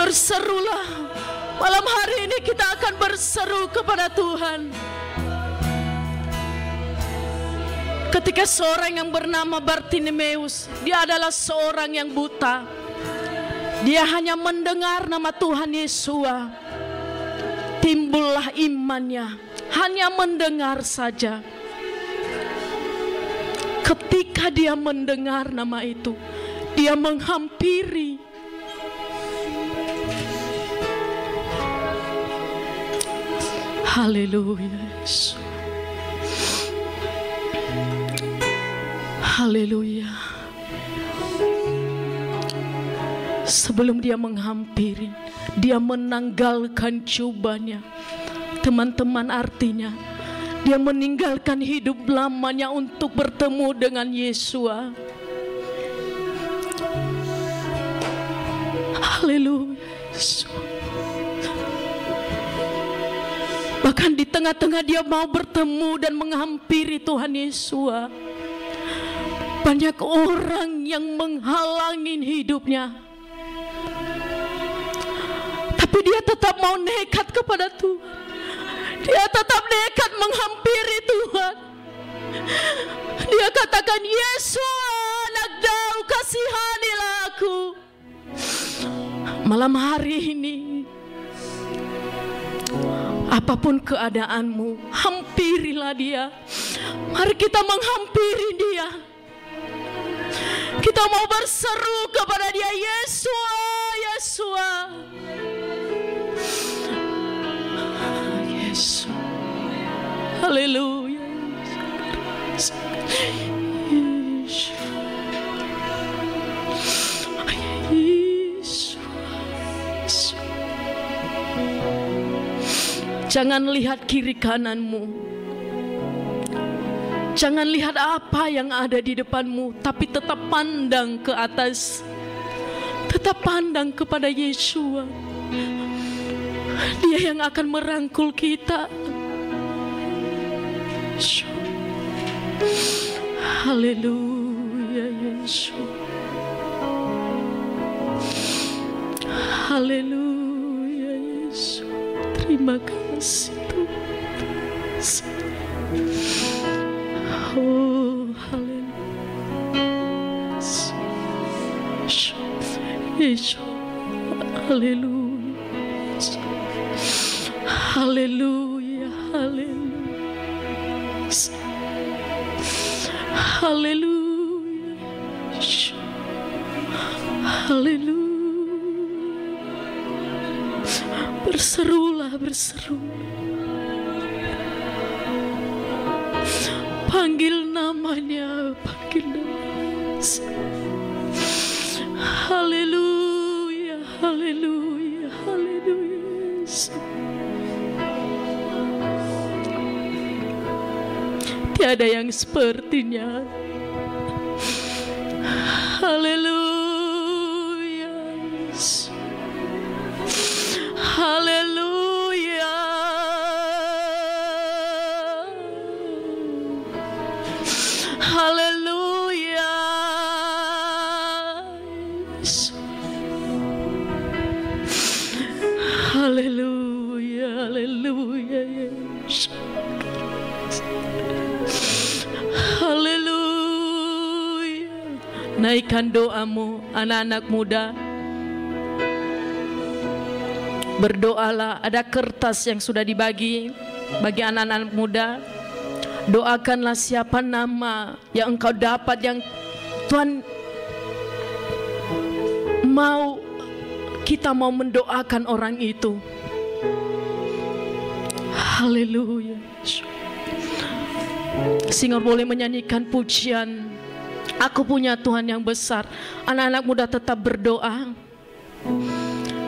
Berserulah. Malam hari ini kita akan berseru kepada Tuhan. Ketika seorang yang bernama Bartimeus, dia adalah seorang yang buta. Dia hanya mendengar nama Tuhan Yesus. Timbullah imannya, hanya mendengar saja. Ketika dia mendengar nama itu, dia menghampiri. Haleluya. Haleluya. Sebelum dia menghampiri, dia menanggalkan jubahnya. Teman-teman, artinya dia meninggalkan hidup lamanya untuk bertemu dengan Yesus. Haleluya. Bahkan di tengah-tengah dia mau bertemu dan menghampiri Tuhan Yesus, banyak orang yang menghalangi hidupnya. Tapi dia tetap mau nekat kepada Tuhan. Dia tetap nekat menghampiri Tuhan. Dia katakan, Yesus, anak Daud, kasihanilah aku. Malam hari ini, apapun keadaanmu, hampirilah dia. Mari kita menghampiri dia. Kita mau berseru kepada dia, Yesus, Yesus. Yesus. Haleluya. Yesus. Jangan lihat kiri kananmu. Jangan lihat apa yang ada di depanmu, tapi tetap pandang ke atas. Tetap pandang kepada Yesus. Dia yang akan merangkul kita. Haleluya, Yesus. Haleluya, Yesus. Terima kasih Tuhan. Oh, haleluya. Yesus. Haleluya. Haleluya. Haleluya. Haleluya. Haleluya. Berserulah, berseru. Panggil namanya, panggil namanya. Haleluya, haleluya, haleluya. Tiada yang sepertinya. Haleluya, haleluya. Haleluya. Haleluya, haleluya, Yesus. Haleluya. Naikkan doamu, anak-anak muda. Berdoalah, ada kertas yang sudah dibagi bagi anak-anak muda. Doakanlah siapa nama yang engkau dapat, yang Tuhan mau, kita mau mendoakan orang itu. Haleluya. Sehingga boleh menyanyikan pujian, aku punya Tuhan yang besar. Anak-anak muda tetap berdoa.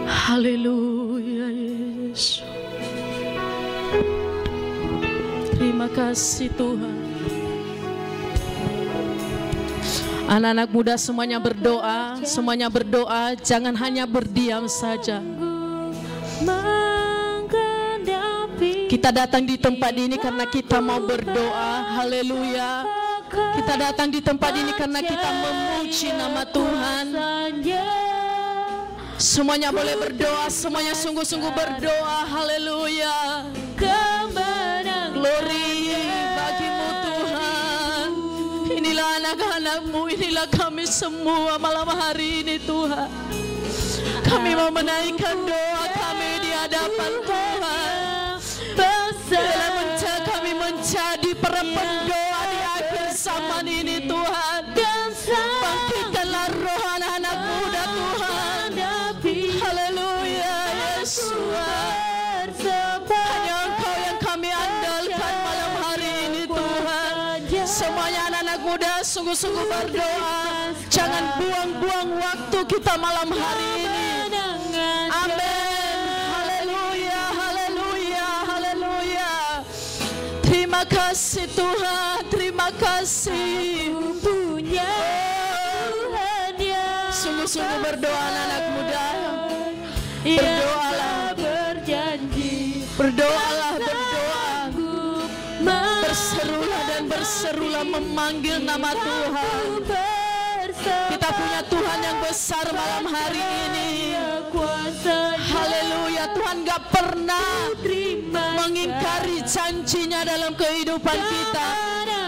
Haleluya, Yesus. Terima kasih Tuhan. Anak-anak muda semuanya berdoa, semuanya berdoa, jangan hanya berdiam saja. Kita datang di tempat ini karena kita mau berdoa. Haleluya. Kita datang di tempat ini karena kita memuji nama Tuhan. Semuanya boleh berdoa, semuanya sungguh-sungguh berdoa. Haleluya. Kemenangan Glory bagimu Tuhan. Inilah anak-anak-Mu, inilah kami semua malam hari ini Tuhan. Kami mau menaikkan doa kami di hadapan Tuhan. Kami menjadi para pendoa di akhir zaman ini Tuhan. Bangkitkanlah roh anak-anak muda Tuhan. Haleluya Yesus. Hanya Engkau yang kami andalkan malam hari ini Tuhan. Semuanya anak-anak muda sungguh-sungguh berdoa. Jangan buang-buang waktu kita malam hari ini. Amin. Haleluya, haleluya, haleluya. Terima kasih Tuhan, terima kasih. Punya Tuhan yang Sungguh-sungguh berdoa anak muda. Berdoalah berjanji. Berdoalah, berdoa. Berserulah dan berserulah memanggil nama Tuhan. Kita punya Tuhan yang besar malam hari ini. Haleluya, Tuhan gak pernah mengingkari janjinya dalam kehidupan kita.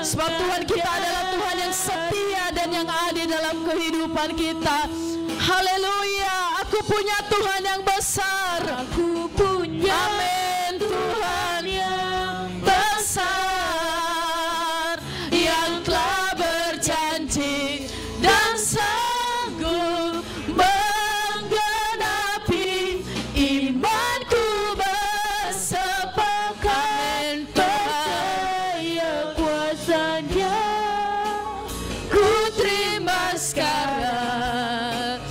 Sebab Tuhan kita adalah Tuhan yang setia dan yang adil dalam kehidupan kita. Haleluya, aku punya Tuhan yang besar. Aku punya Amin. Tuhan yang besar, yang telah berjanji dan sanggup menggenapi imanku bersepakat. percaya kuasa-Nya. Ku terima sekarang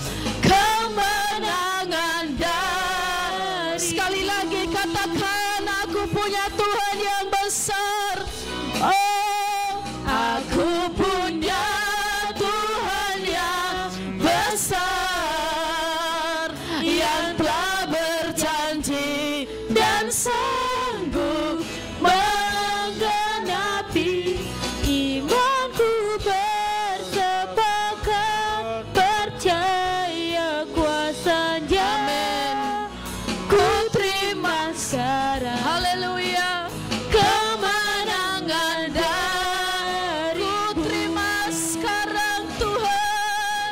kemenangan dari. Sekali lagi katakan, aku punya Tuhan yang besar. Oh, aku punya Tuhan yang besar, yang telah berjanji dan sanggup Menggenapi imanku bersepakat, percaya kuasa-Nya. Amin. Ku terima sekarang Haleluya. kemenangan dari. Ku terima sekarang Tuhan.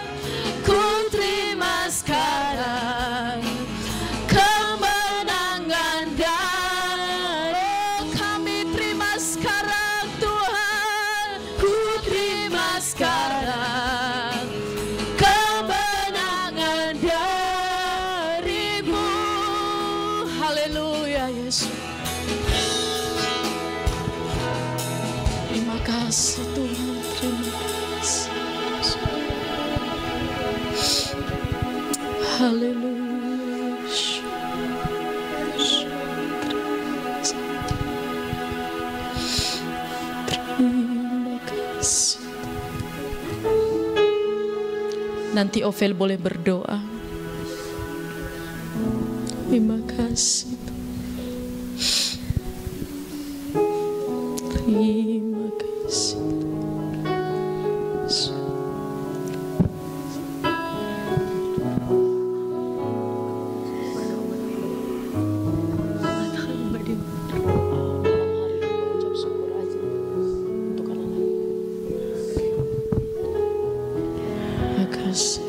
Ku terima sekarang kemenangan dari. Oh, kami terima sekarang Tuhan. Ku terima sekarang kemenangan dari-Mu. Haleluya Yesus. Terima kasih Tuhan, terima kasih. Haleluya. Terima kasih. Nanti Ovel boleh berdoa. Terima kasih. Terima kasih. Terima kasih.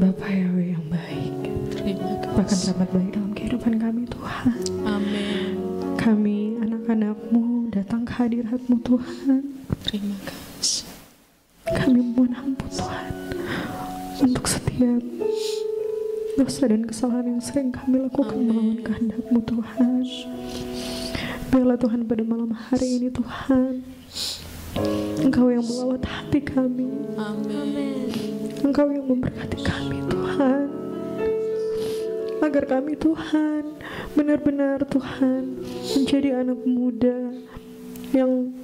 Bapak Yahweh yang baik, Terima bahkan kasih. sangat baik dalam kehidupan kami Tuhan. Amin. Kami anak-anak-Mu datang ke hadirat-Mu Tuhan. Terima kasih. Kami mohon ampun Tuhan untuk setiap dosa dan kesalahan yang sering kami lakukan melawan kehendak-Mu Tuhan. Biarlah Tuhan pada malam hari ini Tuhan, Engkau yang melawat hati kami. Amin. Engkau yang memberkati kami Tuhan, agar kami Tuhan benar-benar Tuhan menjadi anak muda yang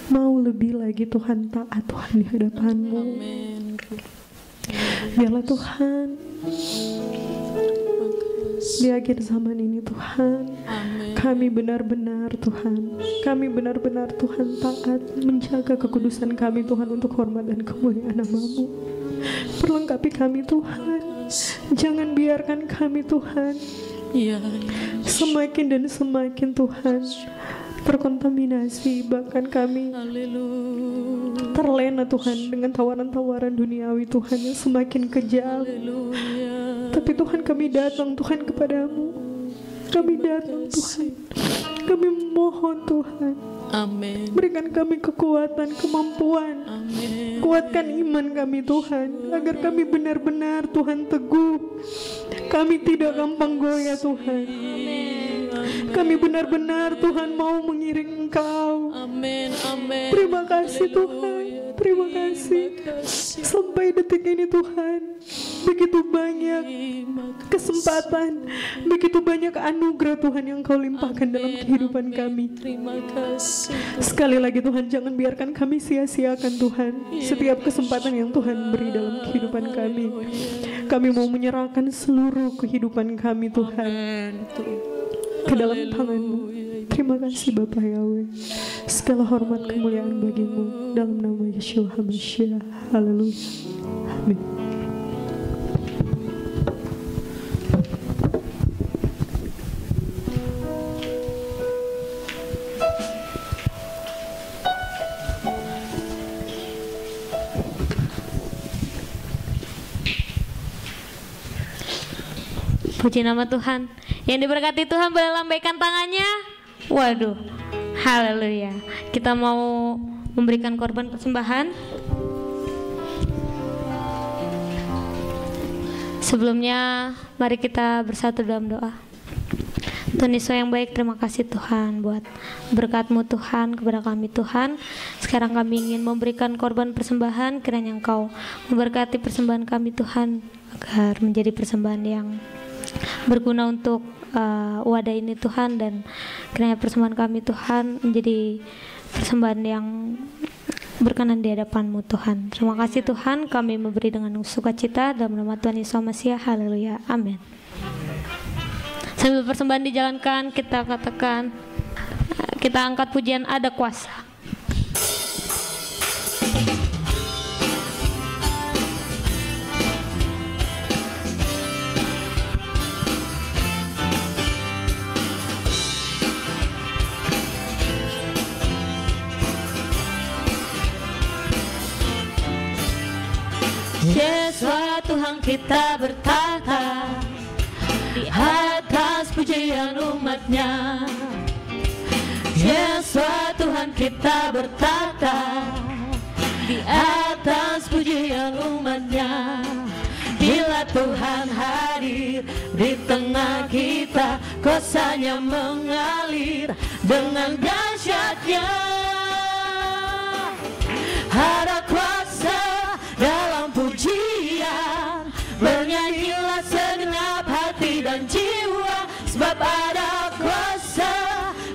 mau lebih lagi Tuhan taat Tuhan di hadapan-Mu. Amin. Biarlah Tuhan di akhir zaman ini Tuhan, Amin. kami benar-benar Tuhan, kami benar-benar Tuhan taat menjaga kekudusan kami Tuhan untuk hormat dan kemuliaan nama-Mu. Perlengkapi kami Tuhan Jangan biarkan kami Tuhan semakin dan semakin Tuhan terkontaminasi, bahkan kami terlena Tuhan dengan tawaran-tawaran duniawi Tuhan yang semakin kejam. Tapi Tuhan, kami datang Tuhan kepadamu, kami datang Tuhan, kami memohon Tuhan, berikan kami kekuatan, kemampuan, kuatkan iman kami Tuhan, agar kami benar-benar Tuhan teguh, kami tidak gampang goyah Tuhan. Kami benar-benar Tuhan mau mengiring Engkau. Terima kasih Tuhan, terima kasih. Sampai detik ini Tuhan, begitu banyak kesempatan, begitu banyak anugerah Tuhan yang Kau limpahkan dalam kehidupan kami. Sekali lagi Tuhan, jangan biarkan kami sia-siakan Tuhan setiap kesempatan yang Tuhan beri dalam kehidupan kami. Kami mau menyerahkan seluruh kehidupan kami Tuhan ke dalam tangan-Mu. Terima kasih Bapa Yahweh. Segala hormat kemuliaan bagi-Mu dalam nama Yeshua HaMashiach. Haleluya. Amin. Puji nama Tuhan. Yang diberkati Tuhan boleh lambaikan tangannya. Waduh, haleluya. Kita mau memberikan korban persembahan. Sebelumnya mari kita bersatu dalam doa. Tuhan Yesus yang baik, terima kasih Tuhan buat berkat-Mu Tuhan kepada kami Tuhan. Sekarang kami ingin memberikan korban persembahan, kiranya Engkau memberkati persembahan kami Tuhan, agar menjadi persembahan yang berguna untuk wadah ini Tuhan, dan kiranya persembahan kami Tuhan menjadi persembahan yang berkenan di hadapan-Mu Tuhan. Terima kasih Tuhan, kami memberi dengan sukacita dalam nama Tuhan Yesus Mesias. Haleluya, amin. Sambil persembahan dijalankan, kita katakan, kita angkat pujian Ada Kuasa. Yesus Tuhan kita bertata di atas pujian umat-Nya. Yesus Tuhan kita bertata di atas pujian umat-Nya. Bila Tuhan hadir di tengah kita, kuasa-Nya mengalir dengan dahsyat-Nya. Ada kuasa dalam pujian, bernyanyilah segenap hati dan jiwa, sebab ada kuasa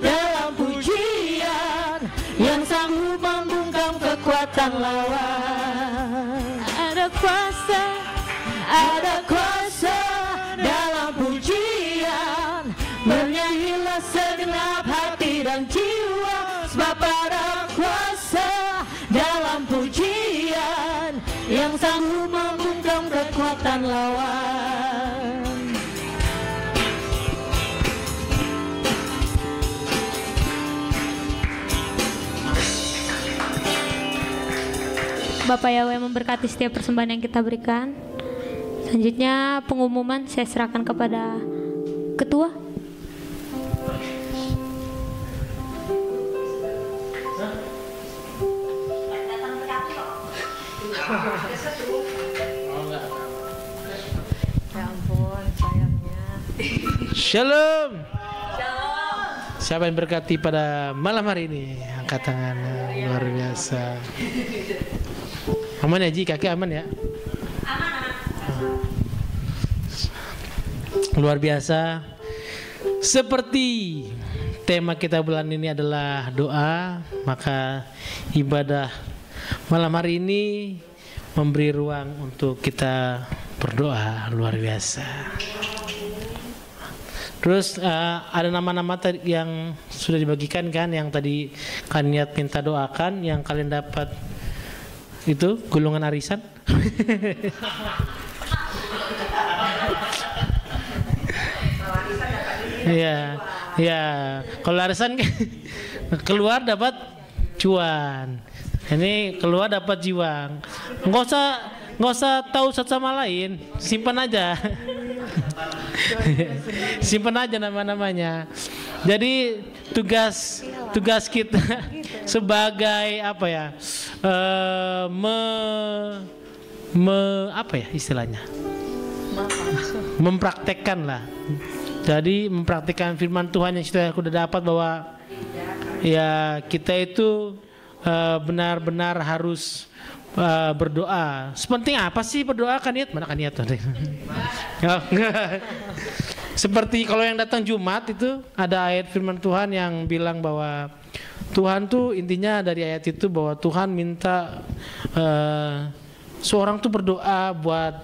dalam pujian yang sanggup membungkam kekuatan lawan. Ada kuasa dalam pujian, bernyanyilah segenap hati dan jiwa, sebab ada kuasa dalam pujian yang sanggup membungkam kekuatan lawan. Bapak Yahweh memberkati setiap persembahan yang kita berikan. Selanjutnya pengumuman saya serahkan kepada ketua. Ya ampun, sayangnya. Shalom. Siapa yang berkati pada malam hari ini? Angkat tangan, luar biasa. Aman ya Ji, kaki aman ya? Luar biasa. Seperti tema kita bulan ini adalah doa, maka ibadah malam hari ini memberi ruang untuk kita berdoa. Luar biasa. Terus ada nama-nama yang sudah dibagikan kan, yang tadi kalian niat minta doakan, yang kalian dapat itu gulungan arisan. Iya, ya. Kalau arisan keluar dapat cuan. Ini keluar dapat jiwang. Nggak usah tahu satu sama lain, simpan aja. Simpan aja nama-namanya. Jadi tugas kita sebagai apa ya? Apa ya istilahnya? Mempraktekkan lah. Jadi mempraktikkan firman Tuhan yang sudah aku dapat bahwa ya kita itu benar-benar harus berdoa. Sepenting apa sih berdoa? Kaniat mana kaniat tadi? Seperti kalau yang datang Jumat itu ada ayat firman Tuhan yang bilang bahwa Tuhan tuh intinya dari ayat itu bahwa Tuhan minta seorang tuh berdoa buat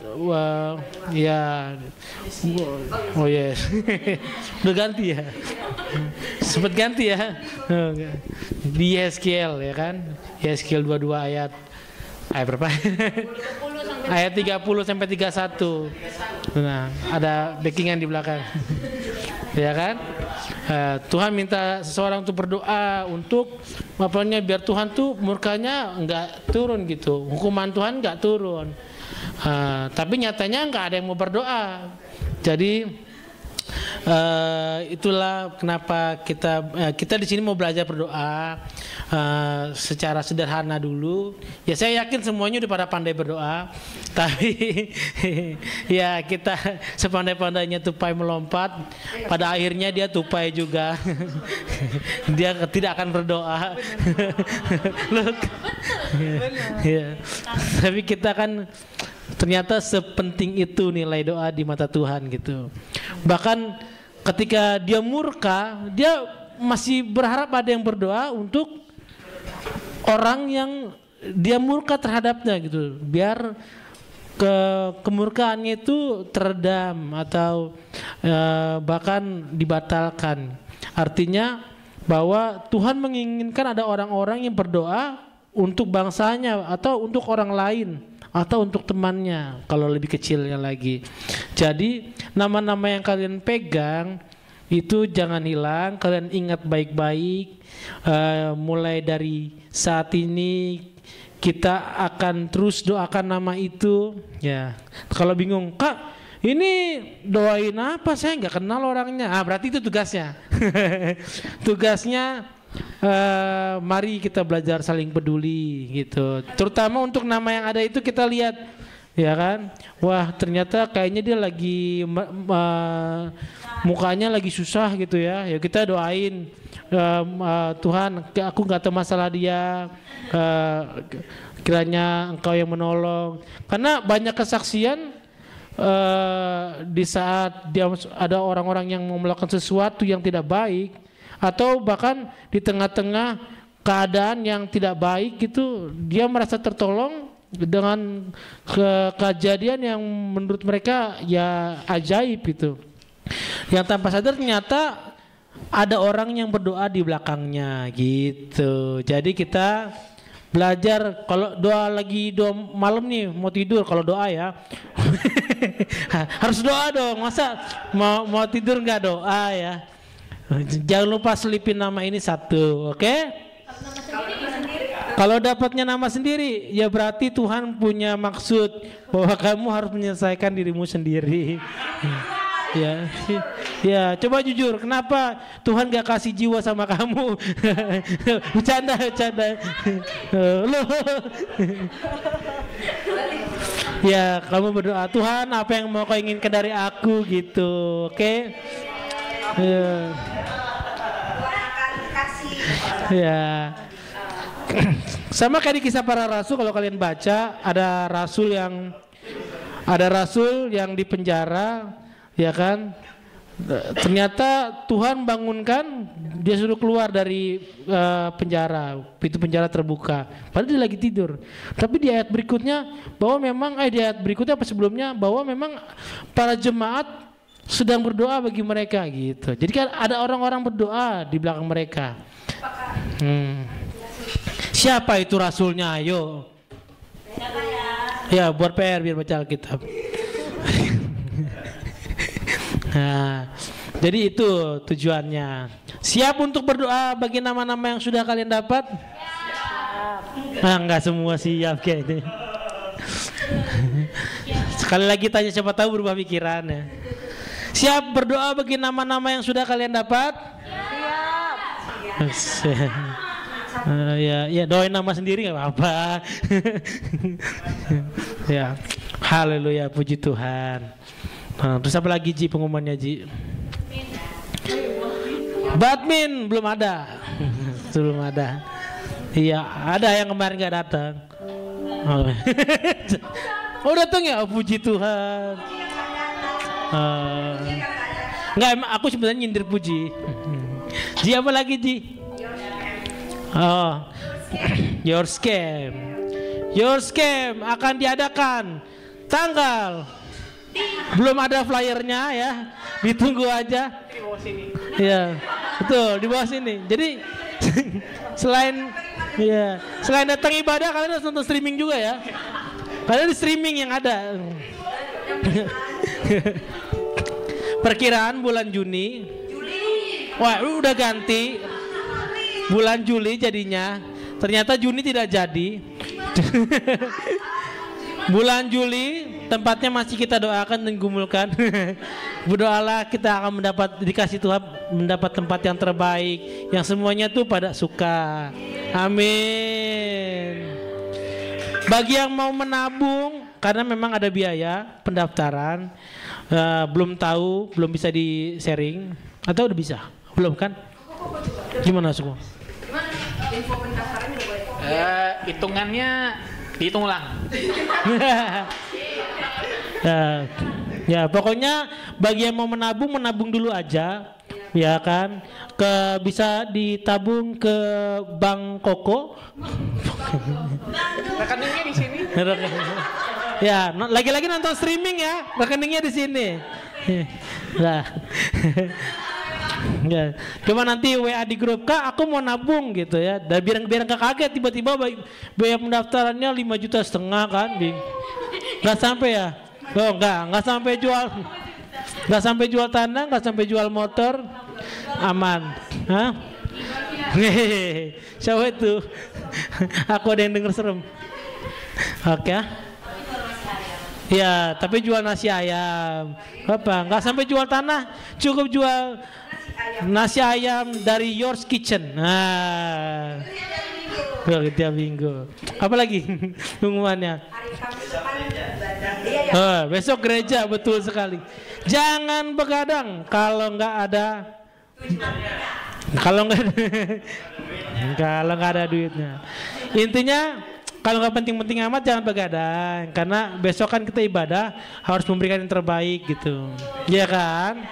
ya oh yes udah ganti ya sempat ganti ya di Yeskiel ya kan Yeskiel 22 ayat berapa ayat 30 sampai 31 nah ada backingan di belakang ya kan Tuhan minta seseorang untuk berdoa untuk apanya biar Tuhan tuh murkanya enggak turun gitu, hukuman Tuhan enggak turun. Tapi nyatanya enggak ada yang mau berdoa. Jadi itulah kenapa kita di sini mau belajar berdoa secara sederhana dulu. Ya saya yakin semuanya udah pada pandai berdoa, tapi ya kita sepandai-pandainya tupai melompat, pada akhirnya dia tupai juga. Dia tidak akan berdoa. Look. Ya. Tapi kita kan ternyata sepenting itu nilai doa di mata Tuhan gitu. Bahkan ketika dia murka, dia masih berharap ada yang berdoa untuk orang yang dia murka terhadapnya gitu. Biar kemurkaannya itu teredam atau bahkan dibatalkan. Artinya bahwa Tuhan menginginkan ada orang-orang yang berdoa untuk bangsanya atau untuk orang lain atau untuk temannya kalau lebih kecilnya lagi. Jadi nama-nama yang kalian pegang itu jangan hilang, kalian ingat baik-baik. Mulai dari saat ini kita akan terus doakan nama itu ya. Kalau bingung, Kak ini doain apa, saya nggak kenal orangnya, berarti itu tugasnya. Tugasnya mari kita belajar saling peduli gitu. Terutama untuk nama yang ada itu kita lihat ya kan. Wah ternyata kayaknya dia lagi mukanya lagi susah gitu ya. Ya kita doain Tuhan aku nggak tahu masalah dia, kiranya Engkau yang menolong. Karena banyak kesaksian di saat dia ada orang-orang yang mau melakukan sesuatu yang tidak baik, atau bahkan di tengah-tengah keadaan yang tidak baik gitu, dia merasa tertolong dengan kejadian yang menurut mereka ya ajaib gitu. Yang tanpa sadar ternyata ada orang yang berdoa di belakangnya gitu. Jadi kita belajar kalau doa malam nih mau tidur, kalau doa ya harus doa dong. Masa mau tidur nggak doa ya? Jangan lupa selipin nama ini satu, oke? Kalau dapatnya nama sendiri, ya berarti Tuhan punya maksud bahwa kamu harus menyelesaikan dirimu sendiri. Ya, coba jujur, kenapa Tuhan gak kasih jiwa sama kamu? Bercanda. Ya, kamu berdoa, Tuhan apa yang mau kau inginkan dari aku gitu, oke? Ya. Sama kayak di Kisah Para Rasul, kalau kalian baca ada rasul yang di penjara, ya kan? Ternyata Tuhan bangunkan, dia suruh keluar dari penjara, pintu penjara terbuka. Padahal dia lagi tidur. Tapi di ayat berikutnya bahwa memang di ayat berikutnya apa sebelumnya bahwa memang para jemaat sedang berdoa bagi mereka gitu. Jadi kan ada orang-orang berdoa di belakang mereka. Siapa itu rasulnya? Ayo. Ya buat PR biar baca Alkitab. Nah, Jadi itu tujuannya. Siap untuk berdoa bagi nama-nama yang sudah kalian dapat? Enggak semua siap kayaknya. Sekali lagi tanya, siapa tahu berubah pikiran ya. Siap berdoa bagi nama-nama yang sudah kalian dapat? Siap. Ya doain nama sendiri nggak apa-apa. Ya, haleluya, puji Tuhan. Terus apa lagi Ji pengumumannya Ji? Badmin belum ada. Belum ada. Iya, ada yang kemarin nggak datang. Oh datang ya, oh, puji Tuhan. Enggak, aku sebenarnya nyindir puji. Ji apa lagi Ji? Oh, Your Scam akan diadakan tanggal. Belum ada flyernya ya, ditunggu aja. Di bawah sini. Iya, betul di bawah sini. Jadi selain datang ibadah, kalian harus nonton streaming juga ya. Karena di streaming yang ada. Perkiraan bulan Juni. Wah, udah ganti. Bulan Juli jadinya. Ternyata Juni tidak jadi. Bulan Juli tempatnya masih kita doakan dan gumulkan. Berdoalah, kita akan dikasih Tuhan mendapat tempat yang terbaik, yang semuanya tuh pada suka. Amin. Bagi yang mau menabung, karena memang ada biaya pendaftaran, belum tahu, belum bisa di sharing, atau udah bisa? Belum kan? Gimana semua? Info pendaftaran juga boleh. Hitungannya dihitung ulang. Ya pokoknya bagi yang mau menabung dulu aja, ya kan? Bisa ditabung ke Bank Koko. Rekeningnya di sini. Ya, lagi-lagi nonton streaming ya, rekeningnya di sini. Nah. Ya, cuma nanti WA di grup, Kak aku mau nabung gitu ya. Dan biar nggak kaget tiba-tiba biaya pendaftarannya 5,5 juta kan, nggak sampai ya? Oh nggak sampai jual tanah, nggak sampai jual motor, aman. Hah? Siapa itu? Aku ada yang denger serem. Oke. Ya, tapi jual nasi ayam. Apa? Nggak sampai jual tanah, cukup jual nasi ayam dari Yours Kitchen. Nah, tiap minggu. Apa lagi pengumumannya? Besok gereja, betul sekali. Jangan begadang kalau nggak ada duitnya. Intinya kalau nggak penting-penting amat jangan begadang, karena besok kan kita ibadah harus memberikan yang terbaik gitu, ya kan?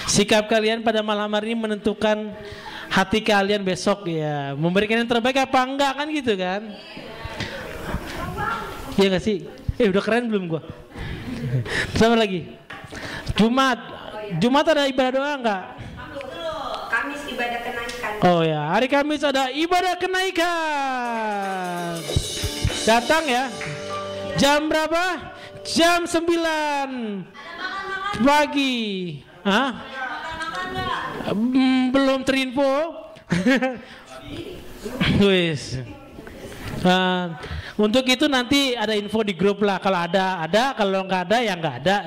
Sikap kalian pada malam hari ini menentukan hati kalian besok ya, memberikan yang terbaik apa enggak kan gitu kan? Ya nggak sih? Udah keren belum gua? Sama lagi. Jumat ada ibadah doa enggak? Kamis ibadah kenaikan. Oh ya, hari Kamis ada ibadah kenaikan. Datang ya. Jam berapa? Jam 9 pagi. Hah? Belum terinfo. Wis. Untuk itu nanti ada info di grup lah. Kalau ada, kalau nggak ada ya nggak ada.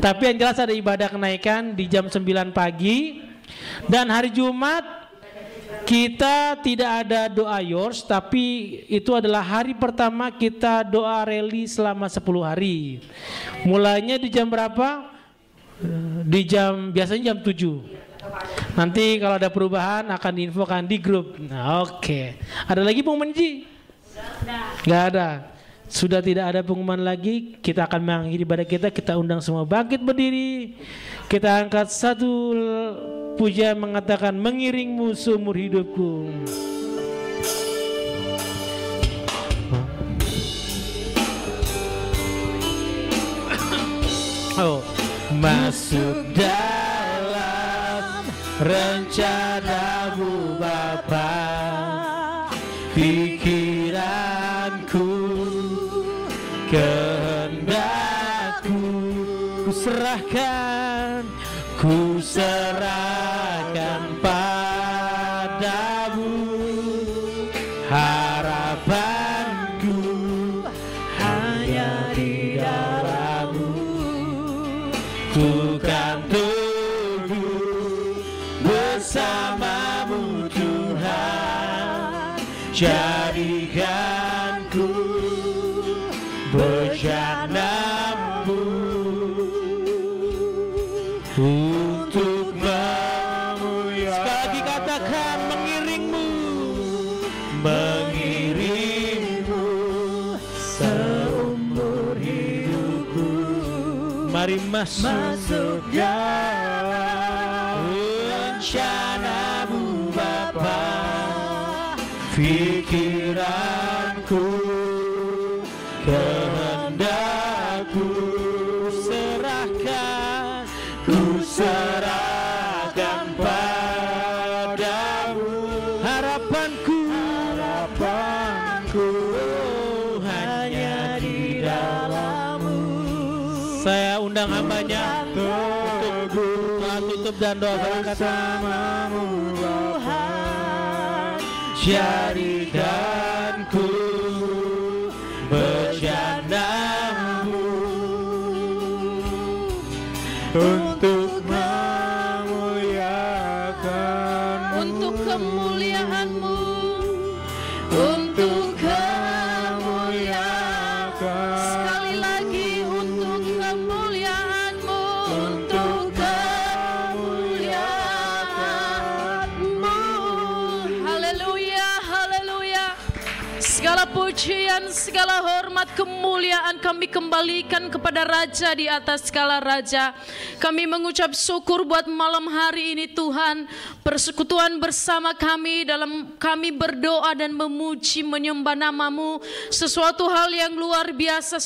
Tapi yang jelas ada ibadah kenaikan di jam 9 pagi. Dan hari Jumat kita tidak ada doa Yours, tapi itu adalah hari pertama kita doa rally selama 10 hari. Mulainya di jam berapa? Biasanya jam 7. Nanti kalau ada perubahan akan diinfokan di grup. Nah, oke. Ada lagi pengumuman Ji? Gak ada. Sudah tidak ada pengumuman lagi. Kita akan mengakhiri ibadah kita. Kita undang semua bangkit berdiri. Kita angkat satu puja mengatakan mengiringmu seumur hidupku. Oh, masuk dalam rencanamu Bapa, pikiranku, kehendakku, ku serahkan jadikanku bejanamu untuk memuliakan. Sekali lagi katakan, mengiringmu seumur hidupku. Mari masuk dalam rencanamu Bapa. Pikiranku, kehendakku serahkan, ku serahkan padamu. Harapanku hanya di dalam-Mu. Saya undang hambanya untuk tutup dan doa bersamamu Bapa. Jadikanku bejanamu untuk memuliakan-Mu, untuk kemuliaan-Mu, untuk kemuliaan. Sekali lagi, untuk kemuliaan-Mu, untuk kemuliaan-Mu. Haleluya, haleluya. Segala pujian, segala hormat, kemuliaan kami kembalikan kepada Raja di atas segala raja. Kami mengucap syukur buat malam hari ini Tuhan, persekutuan bersama kami dalam kami berdoa dan memuji menyembah nama-Mu. Sesuatu hal yang luar biasa,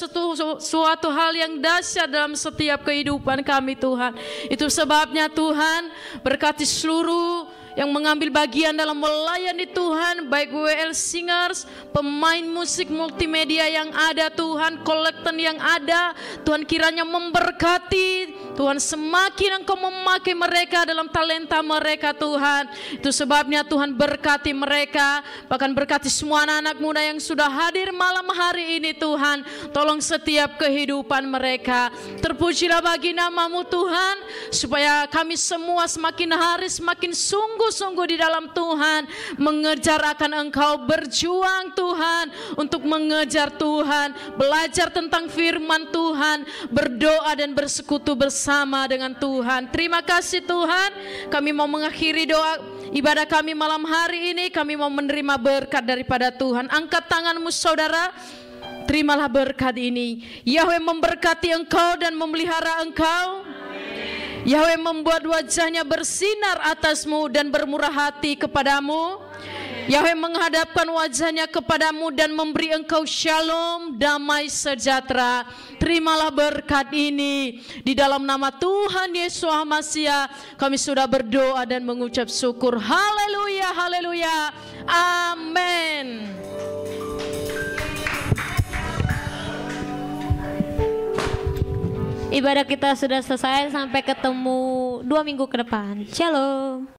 suatu hal yang dahsyat dalam setiap kehidupan kami Tuhan. Itu sebabnya Tuhan, berkati seluruh yang mengambil bagian dalam melayani Tuhan, baik WL Singers, pemain musik multimedia yang ada Tuhan, kolektor yang ada, Tuhan kiranya memberkati, Tuhan semakin Engkau memakai mereka dalam talenta mereka Tuhan. Itu sebabnya Tuhan berkati mereka, bahkan berkati semua anak-anak muda yang sudah hadir malam hari ini Tuhan. Tolong setiap kehidupan mereka, terpujilah bagi nama-Mu Tuhan, supaya kami semua semakin hari semakin sungguh-sungguh di dalam Tuhan, mengejar akan Engkau, berjuang Tuhan untuk mengejar Tuhan, belajar tentang firman Tuhan, berdoa dan bersekutu bersama dengan Tuhan. Terima kasih Tuhan, kami mau mengakhiri doa ibadah kami malam hari ini, kami mau menerima berkat daripada Tuhan. Angkat tanganmu saudara, terimalah berkat ini. Yahweh memberkati engkau dan memelihara engkau. Yahweh membuat wajahnya bersinar atasmu dan bermurah hati kepadamu. Yahweh menghadapkan wajahnya kepadamu dan memberi engkau shalom, damai sejahtera. Terimalah berkat ini. Di dalam nama Tuhan Yesus Masiah kami sudah berdoa dan mengucap syukur. Haleluya, haleluya, amin. Ibadah kita sudah selesai, sampai ketemu 2 minggu ke depan. Shalom.